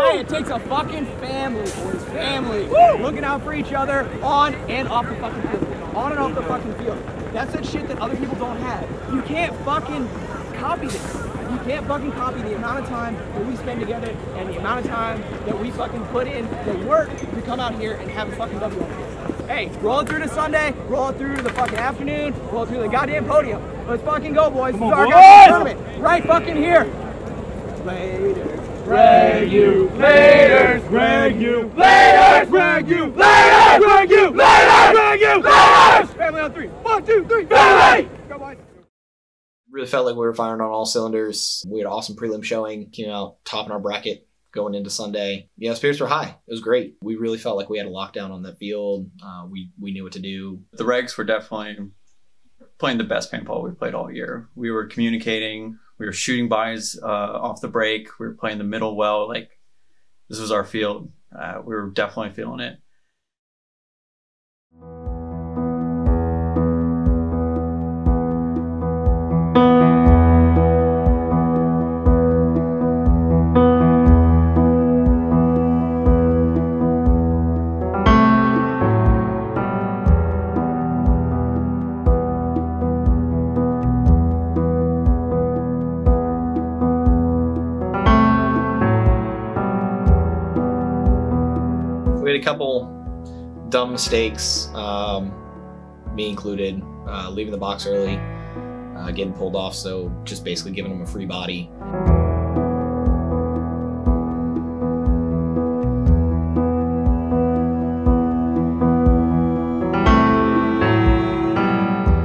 Hey, it takes a fucking family, boys. Family. Looking out for each other on and off the fucking field. On and off the fucking field. That's that shit that other people don't have. You can't fucking copy this. You can't fucking copy the amount of time that we spend together and the amount of time that we fucking put in the work to come out here and have a fucking W. Hey, roll it through to Sunday, roll it through to the fucking afternoon, roll it through the goddamn podium. Let's fucking go, boys. This is our goddamn tournament. Right fucking here. Later. Regulators, regulators, regulators, regulators. Family on three. 1, 2, 3. Family. Go, boys. Really felt like we were firing on all cylinders. We had an awesome prelim showing, came out top in our bracket going into Sunday. Yeah, spirits were high. It was great. We really felt like we had a lockdown on that field. We knew what to do. The regs were definitely playing the best paintball we've played all year. We were communicating. We were shooting buys off the break. We were playing the middle well. Like, this was our field. We were definitely feeling it. We had a couple dumb mistakes, me included, leaving the box early, getting pulled off, so just basically giving them a free body.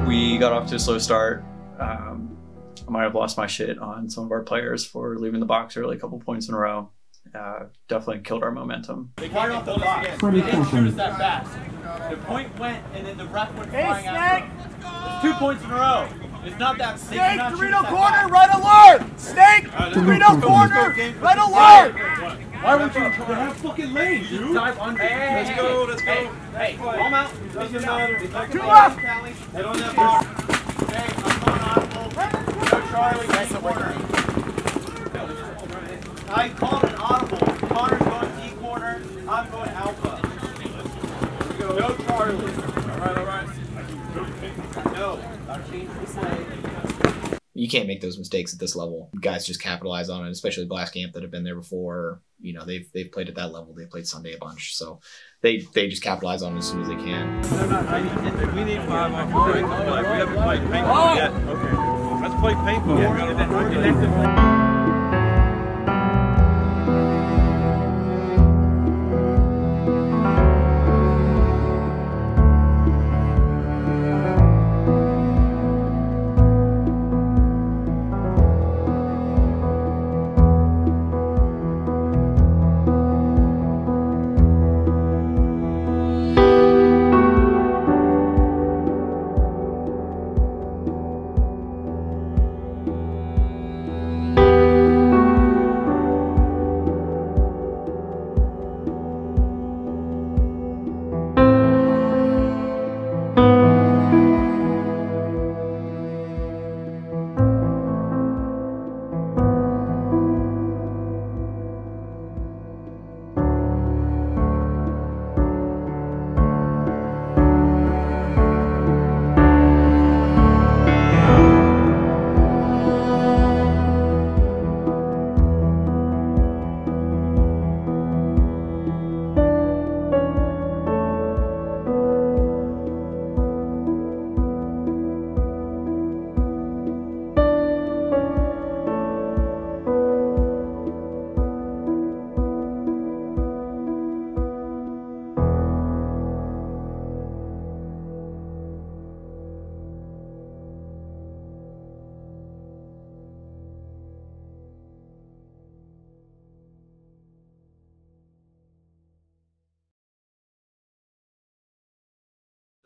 We got off to a slow start. I might have lost my shit on some of our players for leaving the box early, a couple points in a row. Definitely killed our momentum. They fired off the box. They didn't shoot us that fast. The point went, and then the ref went flying out. It's 2 points in a row. It's not that. Snake, Dorito corner, red alert! Snake, Dorito corner, red alert! Why would you? They have fucking lanes, dude. Dive under. Hey, let's go, let's go. Hey, calm out. Doesn't matter. 2 left. Head on that box. Hey, I'm going audible. No Charlie, that's the corner. I called an audible. Connor's going D corner. I'm going alpha. No Charlie. All right. No. I'll change the play. You can't make those mistakes at this level. Guys just capitalize on it, especially Blast Camp that have been there before. You know, they've played at that level. They played Sunday a bunch, so they just capitalize on it as soon as they can. We need 5 on 4. We haven't played paintball yet. Okay. Let's play paintball. Yeah.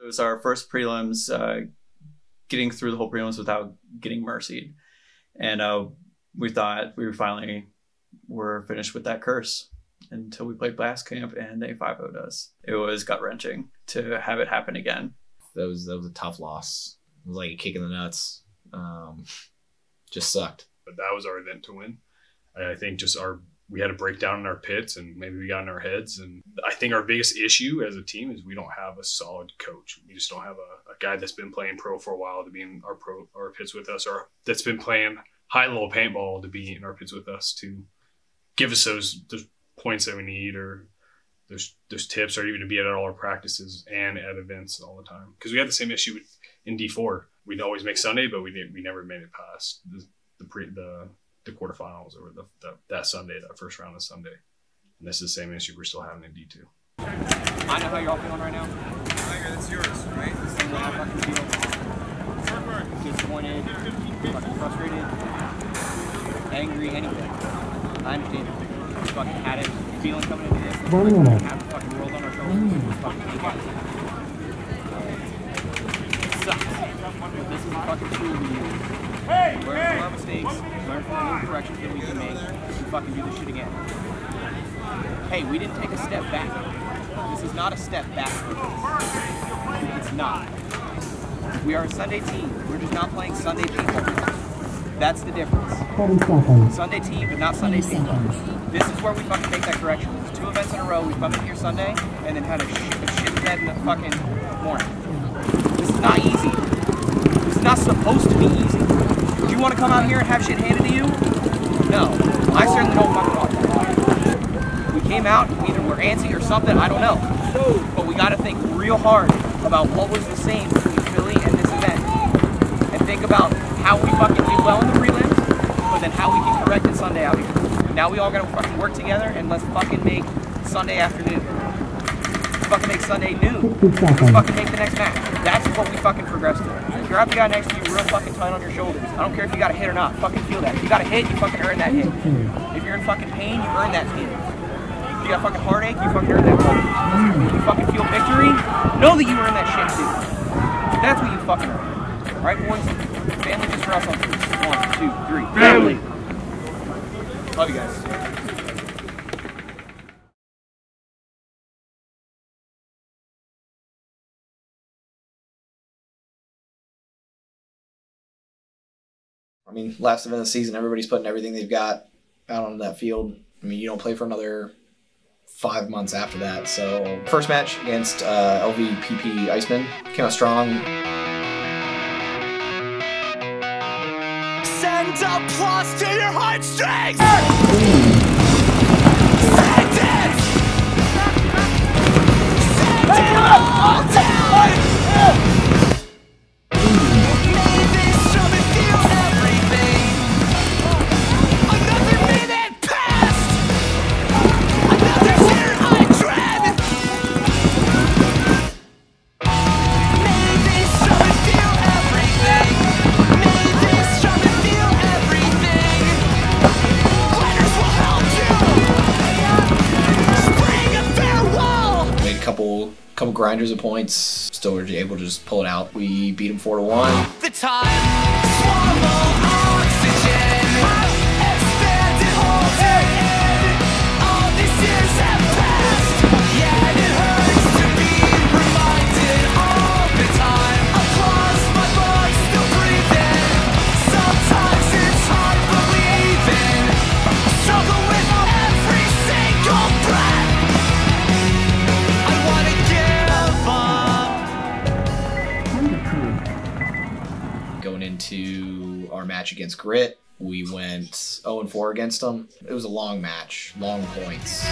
It was our first prelims, getting through the whole prelims without getting mercied. And we thought we were finished with that curse until we played Blast Camp and they 5-0'd us. It was gut-wrenching to have it happen again. That was a tough loss. It was like a kick in the nuts. Just sucked. But that was our event to win. I think we had a breakdown in our pits and maybe we got in our heads. And I think our biggest issue as a team is we don't have a solid coach. We just don't have a guy that's been playing pro for a while to be in our pits with us, or that's been playing high-level paintball to be in our pits with us to give us those points that we need, or those tips, or even to be at all our practices and at events all the time. Because we had the same issue in D4. We'd always make Sunday, but we never made it past the quarterfinals or that Sunday, that first round of Sunday. And this is the same issue we're still having in D2. I know how you're all feeling right now. Tiger, that's yours, right? It's the same way I fucking feel. Disappointed, fucking frustrated, angry, anything. I understand it. We fucking had it. Feeling coming into this. We have the fucking world on our shoulders. We fucking hate it. It sucks. But this is a fucking tool we use. Learn from our mistakes, learn from the new corrections that we can make, and fucking do this shit again. Hey, we didn't take a step back. This is not a step back for us. It's not. We are a Sunday team. We're just not playing Sunday paintball. That's the difference. Sunday team, but not Sunday paintball. This is where we fucking make that correction. There's 2 events in a row. We've come in here Sunday and then had a shit bed in the fucking morning. This is not easy. This is not supposed to be easy. Do you want to come out here and have shit handed to you? No. I certainly don't fucking want that. We came out, either we're antsy or something, I don't know. But we gotta think real hard about what was the same between Philly and this event. And think about how we fucking do well in the prelims, but then how we can correct it Sunday out here. Now we all gotta fucking work together and let's fucking make Sunday afternoon. Let's fucking make Sunday noon. Let's fucking make the next match. That's what we fucking progress to. Grab the guy next to you real fucking tight on your shoulders. I don't care if you got a hit or not. Fucking feel that. If you got a hit, you fucking earn that hit. If you're in fucking pain, you earn that hit. If you got fucking heartache, you fucking earn that heartache. If you fucking feel victory, know that you earn that shit too. That's what you fucking earn. Right, boys? Family just for us on 1, 2, 3. Family! Love you guys. I mean, last event of the season, everybody's putting everything they've got out on that field. I mean, you don't play for another 5 months after that. So, first match against LVPP Iceman. Came out strong. Send applause to your heartstrings! Send it! Send it all down! Couple grinders of points, still were able to just pull it out. We beat them 4-1. The time, swallow oxygen, expanded, holding in. All these years have passed, yet it hurts to be reminded all the time. Applause, my body's still breathing. Sometimes it's hard believing. Struggle with every single breath. I wanna Going into our match against Grit, we went 0-4 against them. It was a long match, long points.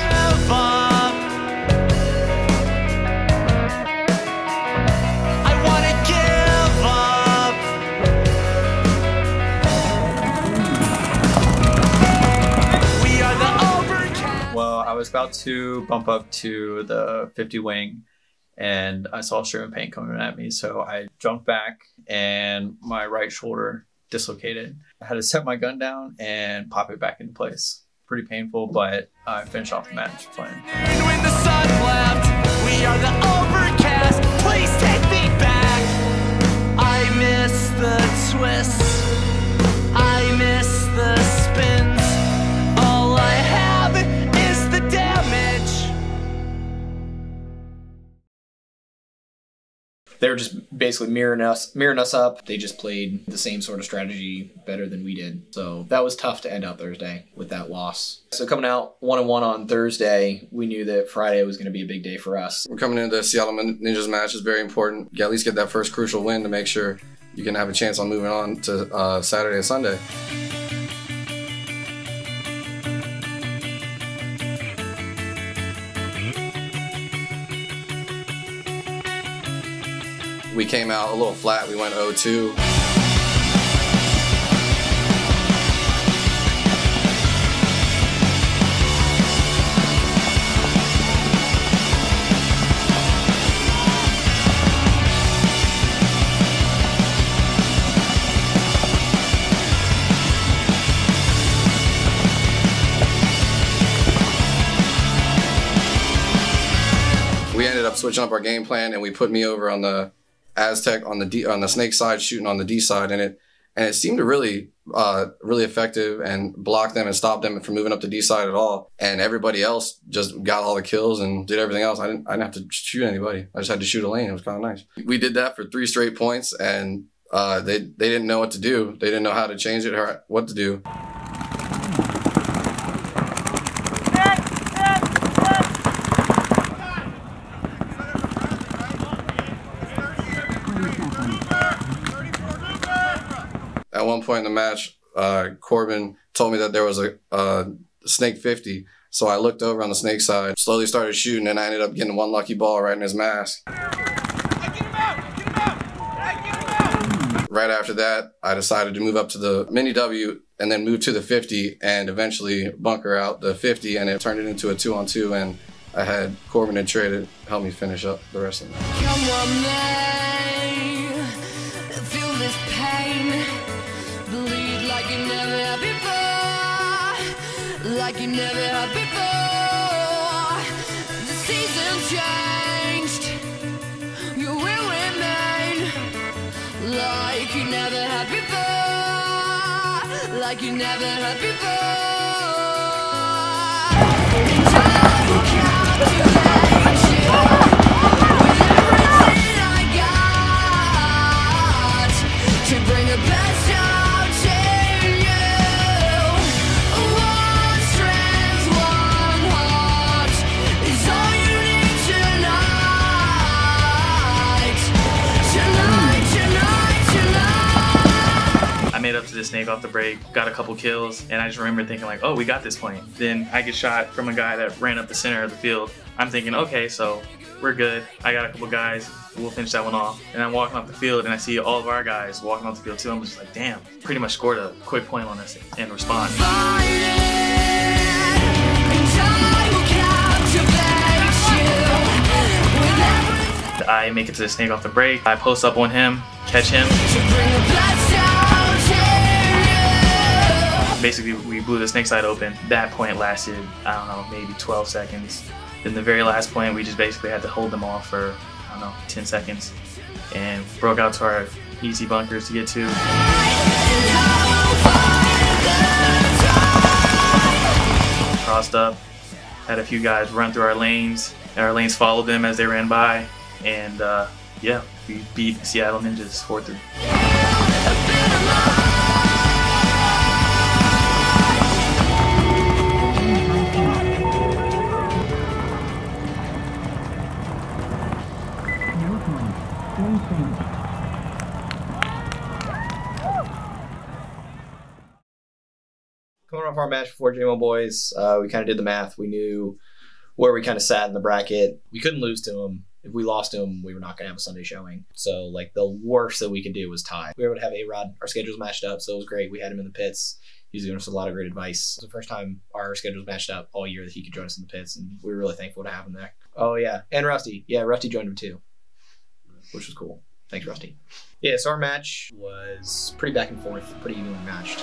Well, I was about to bump up to the 50 wing and I saw stream of paint coming at me. So I jumped back and my right shoulder dislocated. I had to set my gun down and pop it back into place. Pretty painful, but I finished off the match playing. When the sun left, we are the overcast. Please take me They were just basically mirroring us up. They just played the same sort of strategy better than we did. So that was tough to end out Thursday with that loss. So coming out 1-1 on Thursday, we knew that Friday was going to be a big day for us. We're coming into the Seattle Ninjas match. Is very important. You at least get that first crucial win to make sure you can have a chance on moving on to Saturday and Sunday. We came out a little flat. We went 0-2. We ended up switching up our game plan, and we put me over on the Aztec on the snake side, shooting on the D side, and it seemed to really effective and block them and stop them from moving up the D side at all. And everybody else just got all the kills and did everything else. I didn't have to shoot anybody. I just had to shoot a lane. It was kind of nice. We did that for 3 straight points, and they didn't know what to do. They didn't know how to change it or what to do. At one point in the match, Corbin told me that there was a snake 50. So I looked over on the snake side, slowly started shooting, and I ended up getting one lucky ball right in his mask. Right after that, I decided to move up to the mini W and then move to the 50 and eventually bunker out the 50, and it turned it into a 2-on-2, and I had Corbin and Trey to help me finish up the rest of the match. Come on, man, feel this pain. Bleed like you never had before, like you never had before. The season changed, you will remain like you never had before, like you never had before. And I will captivate you with everything I got to bring a best out in you. One strength, one heart is all you need tonight. Tonight, tonight, tonight. I made up to the snake off the break, got a couple kills, and I just remember thinking like, oh, we got this point. Then I get shot from a guy that ran up the center of the field. I'm thinking, okay, so we're good. I got a couple guys, we'll finish that one off. And I'm walking off the field and I see all of our guys walking off the field too. I'm just like, damn, pretty much scored a quick point on us and respond. I make it to the snake off the break. I post up on him, catch him. Basically, we blew the snake side open. That point lasted, I don't know, maybe 12 seconds. Then the very last point, we just basically had to hold them off for, I don't know, 10 seconds. And broke out to our easy bunkers to get to. Crossed up, had a few guys run through our lanes, and our lanes followed them as they ran by. And yeah, we beat Seattle Ninjas 4-3. Coming off our match before JMO Boys, we kind of did the math. We knew where we kind of sat in the bracket. We couldn't lose to them. If we lost to them, we were not going to have a Sunday showing. So, like, the worst that we could do was tie. We were able to have A-Rod. Our schedules matched up, so it was great. We had him in the pits. He was giving us a lot of great advice. It was the first time our schedules matched up all year that he could join us in the pits, and we were really thankful to have him there. Oh, yeah. And Rusty. Yeah, Rusty joined him, too, which was cool. Thanks, Rusty. Yeah, so our match was pretty back and forth, pretty evenly matched.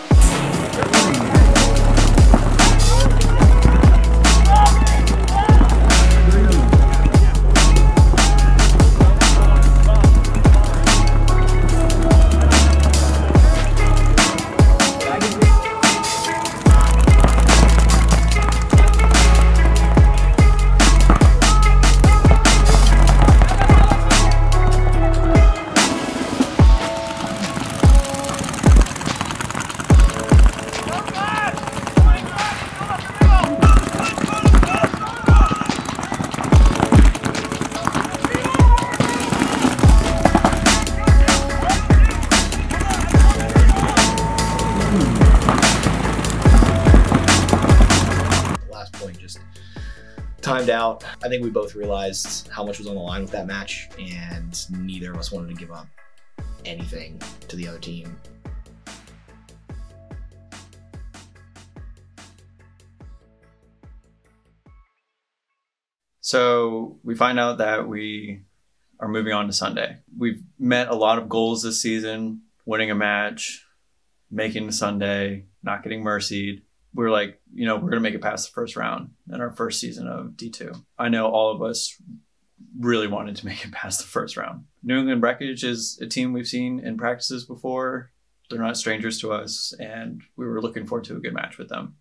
timed out. I think we both realized how much was on the line with that match, and neither of us wanted to give up anything to the other team. So we find out that we are moving on to Sunday. We've met a lot of goals this season, winning a match, making the Sunday, not getting mercied. We're like, you know, we're going to make it past the first round in our first season of D2. I know all of us really wanted to make it past the first round. New England Wreckage is a team we've seen in practices before. They're not strangers to us, and we were looking forward to a good match with them.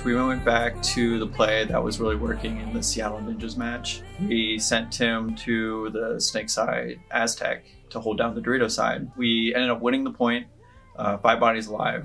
We went back to the play that was really working in the Seattle Ninjas match. We sent Tim to the Snake side Aztec to hold down the Dorito side. We ended up winning the point, 5 bodies alive.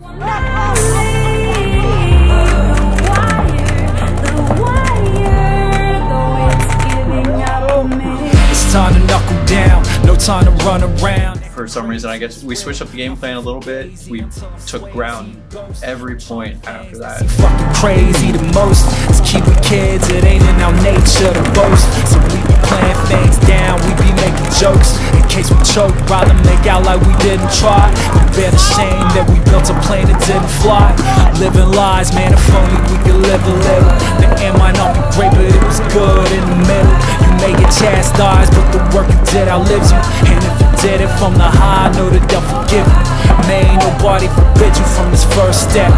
It's time to knuckle down, no time to run around. For some reason, I guess we switched up the game plan a little bit. We took ground every point after that. Fucking crazy the most. It's Kiwi kids, it ain't in our nature to boast. So we be playing things down, we be making jokes. In case we choke, rather make out like we didn't try. We bear the shame that we built a plane that didn't fly. Living lies, man, if only we could live a little. The end might not be great, but it was good in the middle. You may get chastised, but the work you did outlives you. And if you did it from the high, I know that they'll forgive you. May ain't nobody forbid you from this first step.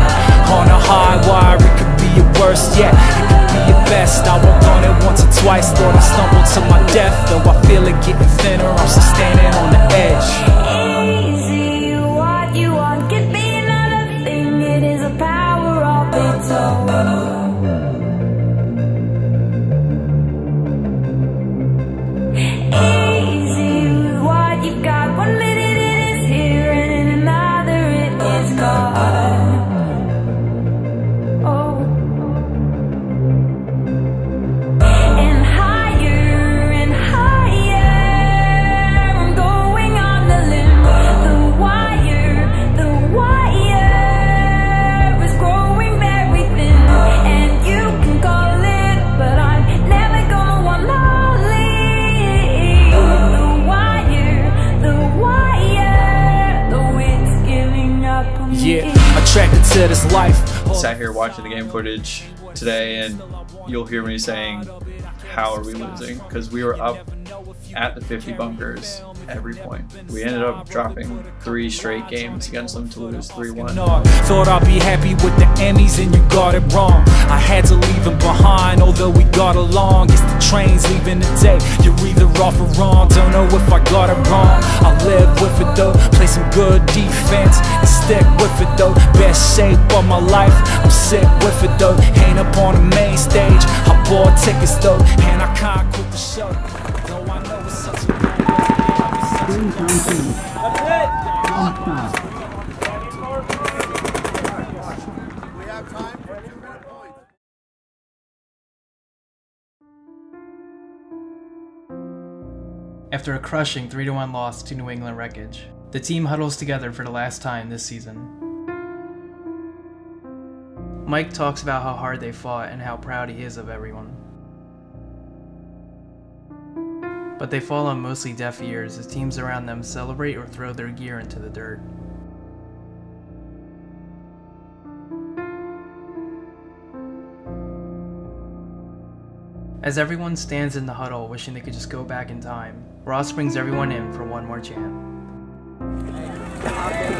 On a high wire, it could be your worst yet. It could be your best. I walked on it once or twice, thought I stumbled to my death. Though I feel it getting thinner, I'm still standing on the edge. Easy, what you want could be another thing. It is a power of its own. To this life. Sat here watching the game footage today, and you'll hear me saying, how are we losing? Because we were up at the 50 bunkers every point. We ended up dropping 3 straight games against them to lose 3-1. Thought I'd be happy with the Emmys and you got it wrong. I had to leave them behind, although we got along. It's the trains leaving today. You're either off or wrong. Don't know if I got it wrong. I live with it though. Play some good defense and stick with it though. Best shape of my life. I'm sick with it though. Ain't up on the main stage. I bought tickets though, and I can't quit the show. Though I know it's such a After a crushing 3-1 loss to New England Wreckage, the team huddles together for the last time this season. Mike talks about how hard they fought and how proud he is of everyone. But they fall on mostly deaf ears as teams around them celebrate or throw their gear into the dirt. As everyone stands in the huddle wishing they could just go back in time, Ross brings everyone in for one more chant.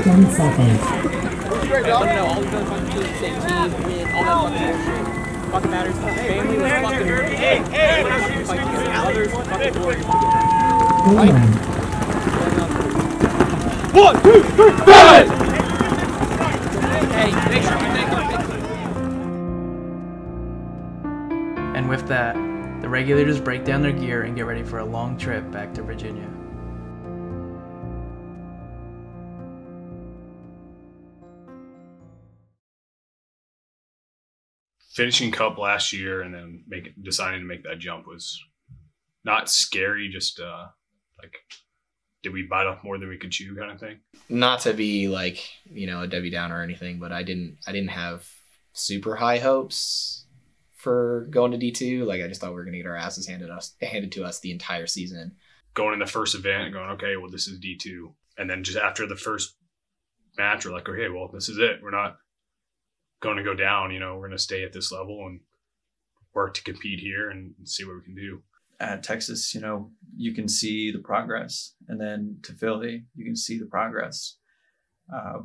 10 seconds. All these other fucking teams, same team, win, all that fucking bullshit. Fucking matters. Family was fucking others fucking warriors. 1, 2, 3, 5! Hey, make sure we thank our victim. And with that, the Regulators break down their gear and get ready for a long trip back to Virginia. Finishing Cup last year and then deciding to make that jump was not scary, just like, did we bite off more than we could chew kind of thing? Not to be like, a Debbie Downer or anything, but I didn't have super high hopes for going to D2. Like, I just thought we were going to get our asses handed to us the entire season. Going in the first event and going, okay, well, this is D2. And then just after the first match, we're like, okay, well, this is it. We're not going to go down, we're going to stay at this level and work to compete here and see what we can do. At Texas, you can see the progress. And then to Philly, you can see the progress.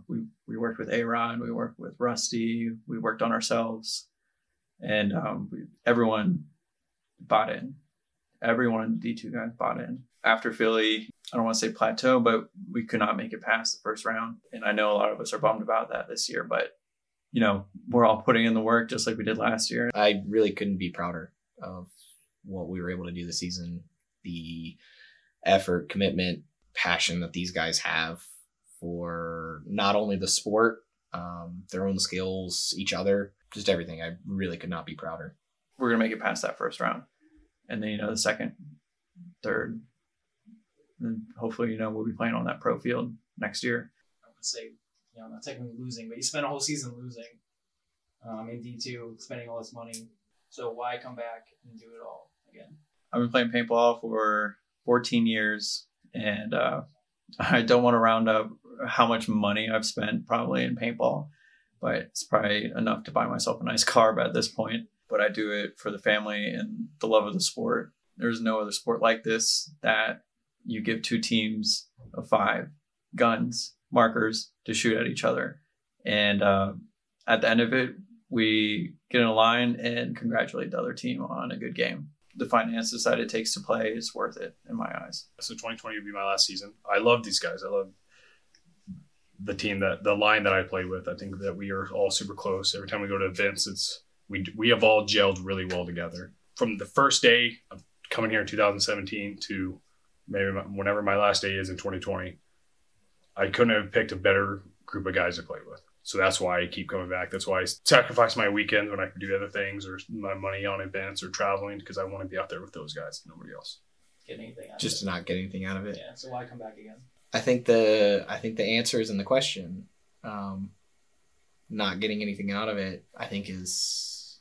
We worked with A-Rod, we worked with Rusty, we worked on ourselves. And everyone bought in. Everyone, D2 guys bought in. After Philly, I don't want to say plateau, but we could not make it past the first round. And I know a lot of us are bummed about that this year, but, we're all putting in the work just like we did last year. I really couldn't be prouder of what we were able to do this season. The effort, commitment, passion that these guys have for not only the sport, their own skills, each other, just everything. I really could not be prouder. We're going to make it past that first round. And then, the second, third, and hopefully, we'll be playing on that pro field next year. I would say, not technically losing, but you spent a whole season losing in D2, spending all this money. So why come back and do it all again? I've been playing paintball for 14 years, and I don't want to round up how much money I've spent probably in paintball, but it's probably enough to buy myself a nice car at this point. But I do it for the family and the love of the sport. There's no other sport like this that you give two teams of 5 guns, markers to shoot at each other. And at the end of it, we get in a line and congratulate the other team on a good game. The finances that it takes to play is worth it in my eyes. So 2020 would be my last season. I love these guys. I love the team, the line that I played with. I think that we are all super close. Every time we go to events, we have all gelled really well together. From the first day of coming here in 2017 to maybe whenever my last day is in 2020, I couldn't have picked a better group of guys to play with. So that's why I keep coming back. That's why I sacrifice my weekends when I can do other things or my money on events or traveling, because I want to be out there with those guys, nobody else. Get anything out just of it. To not get anything out of it. Yeah, so why come back again? I think the answer is in the question. Not getting anything out of it, I think, is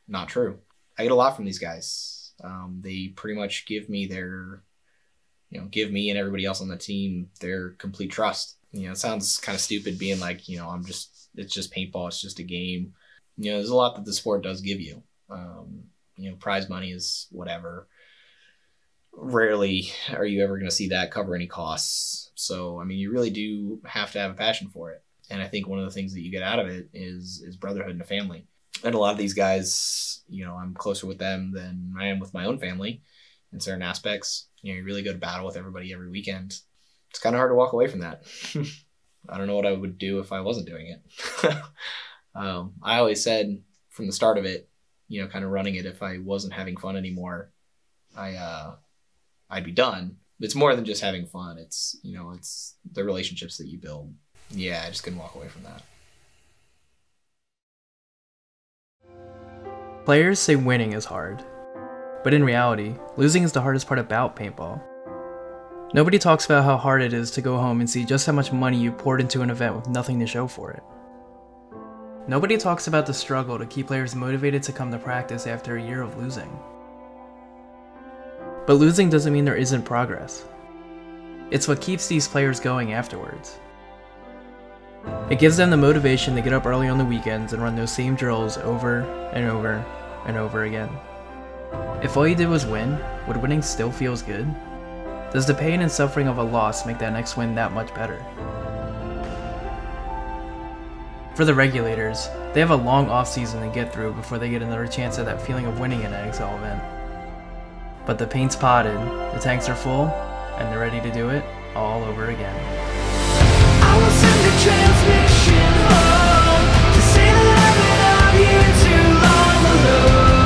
not true. I get a lot from these guys. They pretty much give me give me and everybody else on the team their complete trust. It sounds kind of stupid being like, it's just paintball, it's just a game. There's a lot that the sport does give you. Prize money is whatever. Rarely are you ever going to see that cover any costs. So, you really do have to have a passion for it. And I think one of the things that you get out of it is brotherhood and a family. And a lot of these guys, I'm closer with them than I am with my own family in certain aspects. You really go to battle with everybody every weekend. It's kind of hard to walk away from that. I don't know what I would do if I wasn't doing it. I always said from the start of it, kind of running it, if I wasn't having fun anymore, I'd be done. It's more than just having fun. It's the relationships that you build. Yeah, I just couldn't walk away from that. Players say winning is hard, but in reality, losing is the hardest part about paintball. Nobody talks about how hard it is to go home and see just how much money you poured into an event with nothing to show for it. Nobody talks about the struggle to keep players motivated to come to practice after a year of losing. But losing doesn't mean there isn't progress. It's what keeps these players going afterwards. It gives them the motivation to get up early on the weekends and run those same drills over and over and over again. If all you did was win, would winning still feel as good? Does the pain and suffering of a loss make that next win that much better? For the Regulators, they have a long off-season to get through before they get another chance at that feeling of winning an XL event. But the paint's potted, the tanks are full, and they're ready to do it all over again. I will send a transmission home to say that I've been out here too long alone,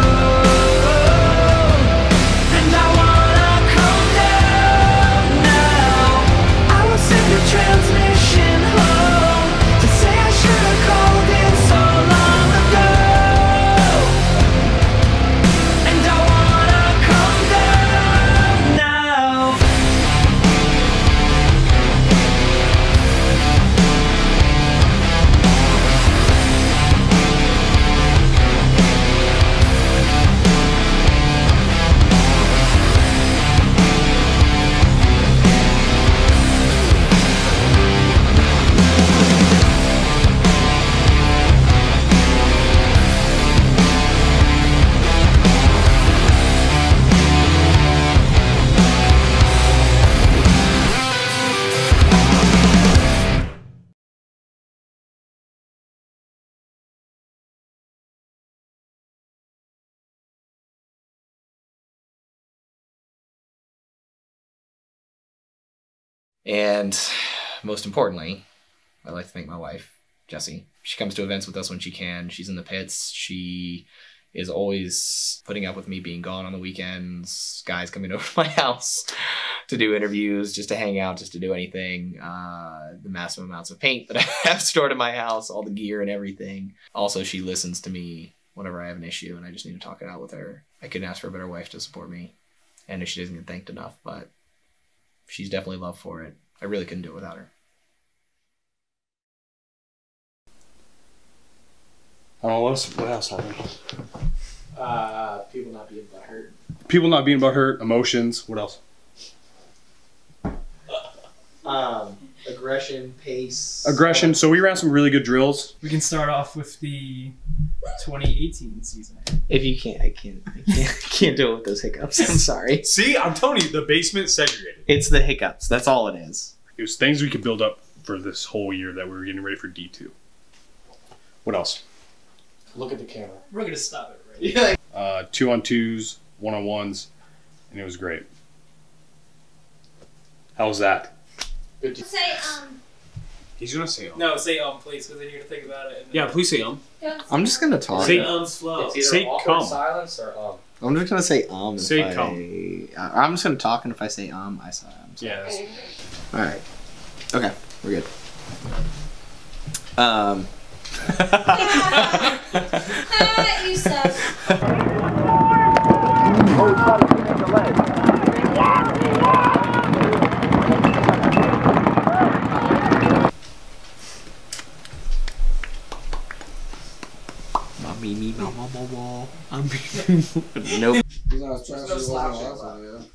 and I wanna come down now. I will send a transmission home to say I should have called in so long ago, and I wanna come down now. And most importantly, I'd like to thank my wife, Jessie. She comes to events with us when she can. She's in the pits. She is always putting up with me being gone on the weekends, guys coming over to my house to do interviews, just to hang out, just to do anything. The massive amounts of paint that I have stored in my house, all the gear and everything. Also, she listens to me whenever I have an issue and I just need to talk it out with her. I couldn't ask for a better wife to support me. And she doesn't get thanked enough, but she's definitely loved for it. I really couldn't do it without her. Oh, what else happened? People not being butthurt. People not being butthurt, emotions. What else? Aggression, pace. Aggression. So we ran some really good drills. We can start off with the 2018 season. If you can't, I can't do it with those hiccups. I'm sorry. See, I'm telling you, the basement segregated. It's the hiccups. That's all it is. It was things we could build up for this whole year that we were getting ready for D2. What else? Look at the camera. We're gonna stop it right. 2-on-2s, 1-on-1s, and it was great. How was that? Say He's gonna say No, say please, because then you're gonna think about it. And Yeah, please say I'm just gonna talk. Say slow. Say come. Silence or I'm just gonna say Say I'm just gonna talk, and if I say I say Yeah. All right. Okay, we're good. you suck. Nope.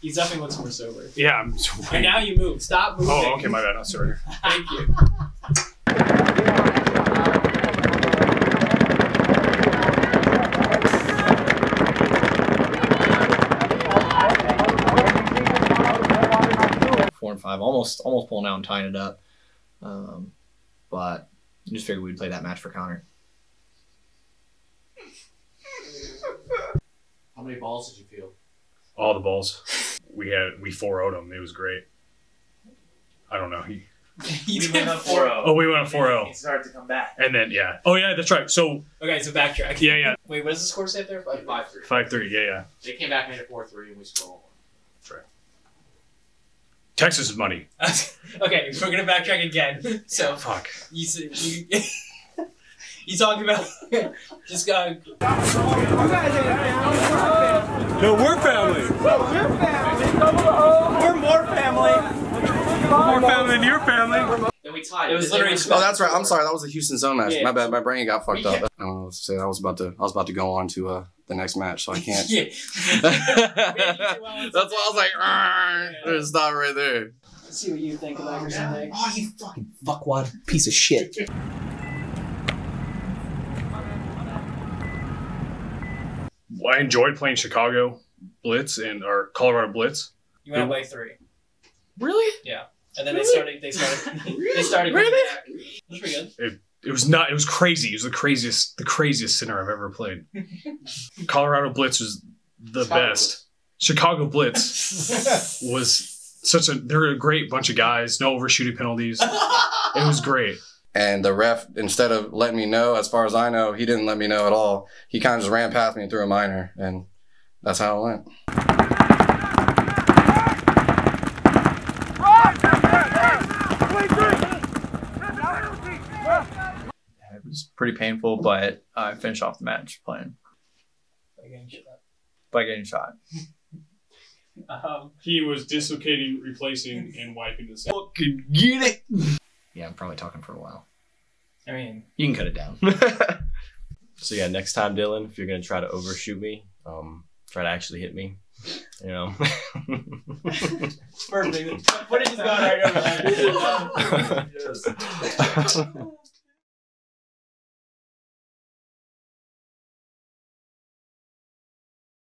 He definitely looks more sober. Yeah, I'm And now you move. Stop moving. Oh, okay, my bad. I'm sorry. Thank you. Four and five, almost pulling out and tying it up. But I just figured we'd play that match for counter. How many balls did you feel? All the balls. We 4-0'd him. It was great. I don't know. We went up 4-0. Oh, we went up 4-0. It started to come back. And then yeah. Oh yeah, that's right. So Okay, so backtrack. yeah. Wait, what does the score say up there? 5-3. 5-3. Yeah. They came back, made it 4-3, and we scored. That's right. Texas is money. Okay, we're gonna backtrack again. So Fuck. You talking about just got. No, we're family. We're more family. More family than your family. Then we tied. It was literally. Oh, that's right. I'm sorry. That was the Houston zone match. Yeah. My bad. My brain got fucked up. I don't know what to say. I was about to go on to the next match, so I can't. Yeah. That's why I was like, there's stop right there. Let's see what you think about your Sunday. Oh, you fucking fuckwad piece of shit. I enjoyed playing Chicago Blitz or Colorado Blitz. You went away 3. Really? Yeah. And then they started they started coming back. It was pretty good. It was crazy. It was the craziest center I've ever played. Colorado Blitz was the best. Chicago Blitz was they're a great bunch of guys, no overshooting penalties. It was great. And the ref, instead of letting me know, as far as I know, he didn't let me know at all. He kind of just ran past me and threw a minor, and that's how it went. It was pretty painful, but I finished off the match playing. By getting shot. He was dislocating, replacing, and wiping the set. Fucking get it! Yeah, I'm probably talking for a while. I mean, you can cut it down. So yeah, next time, Dylan, if you're gonna try to overshoot me, try to actually hit me. You know. Perfect. Footage is going right over there.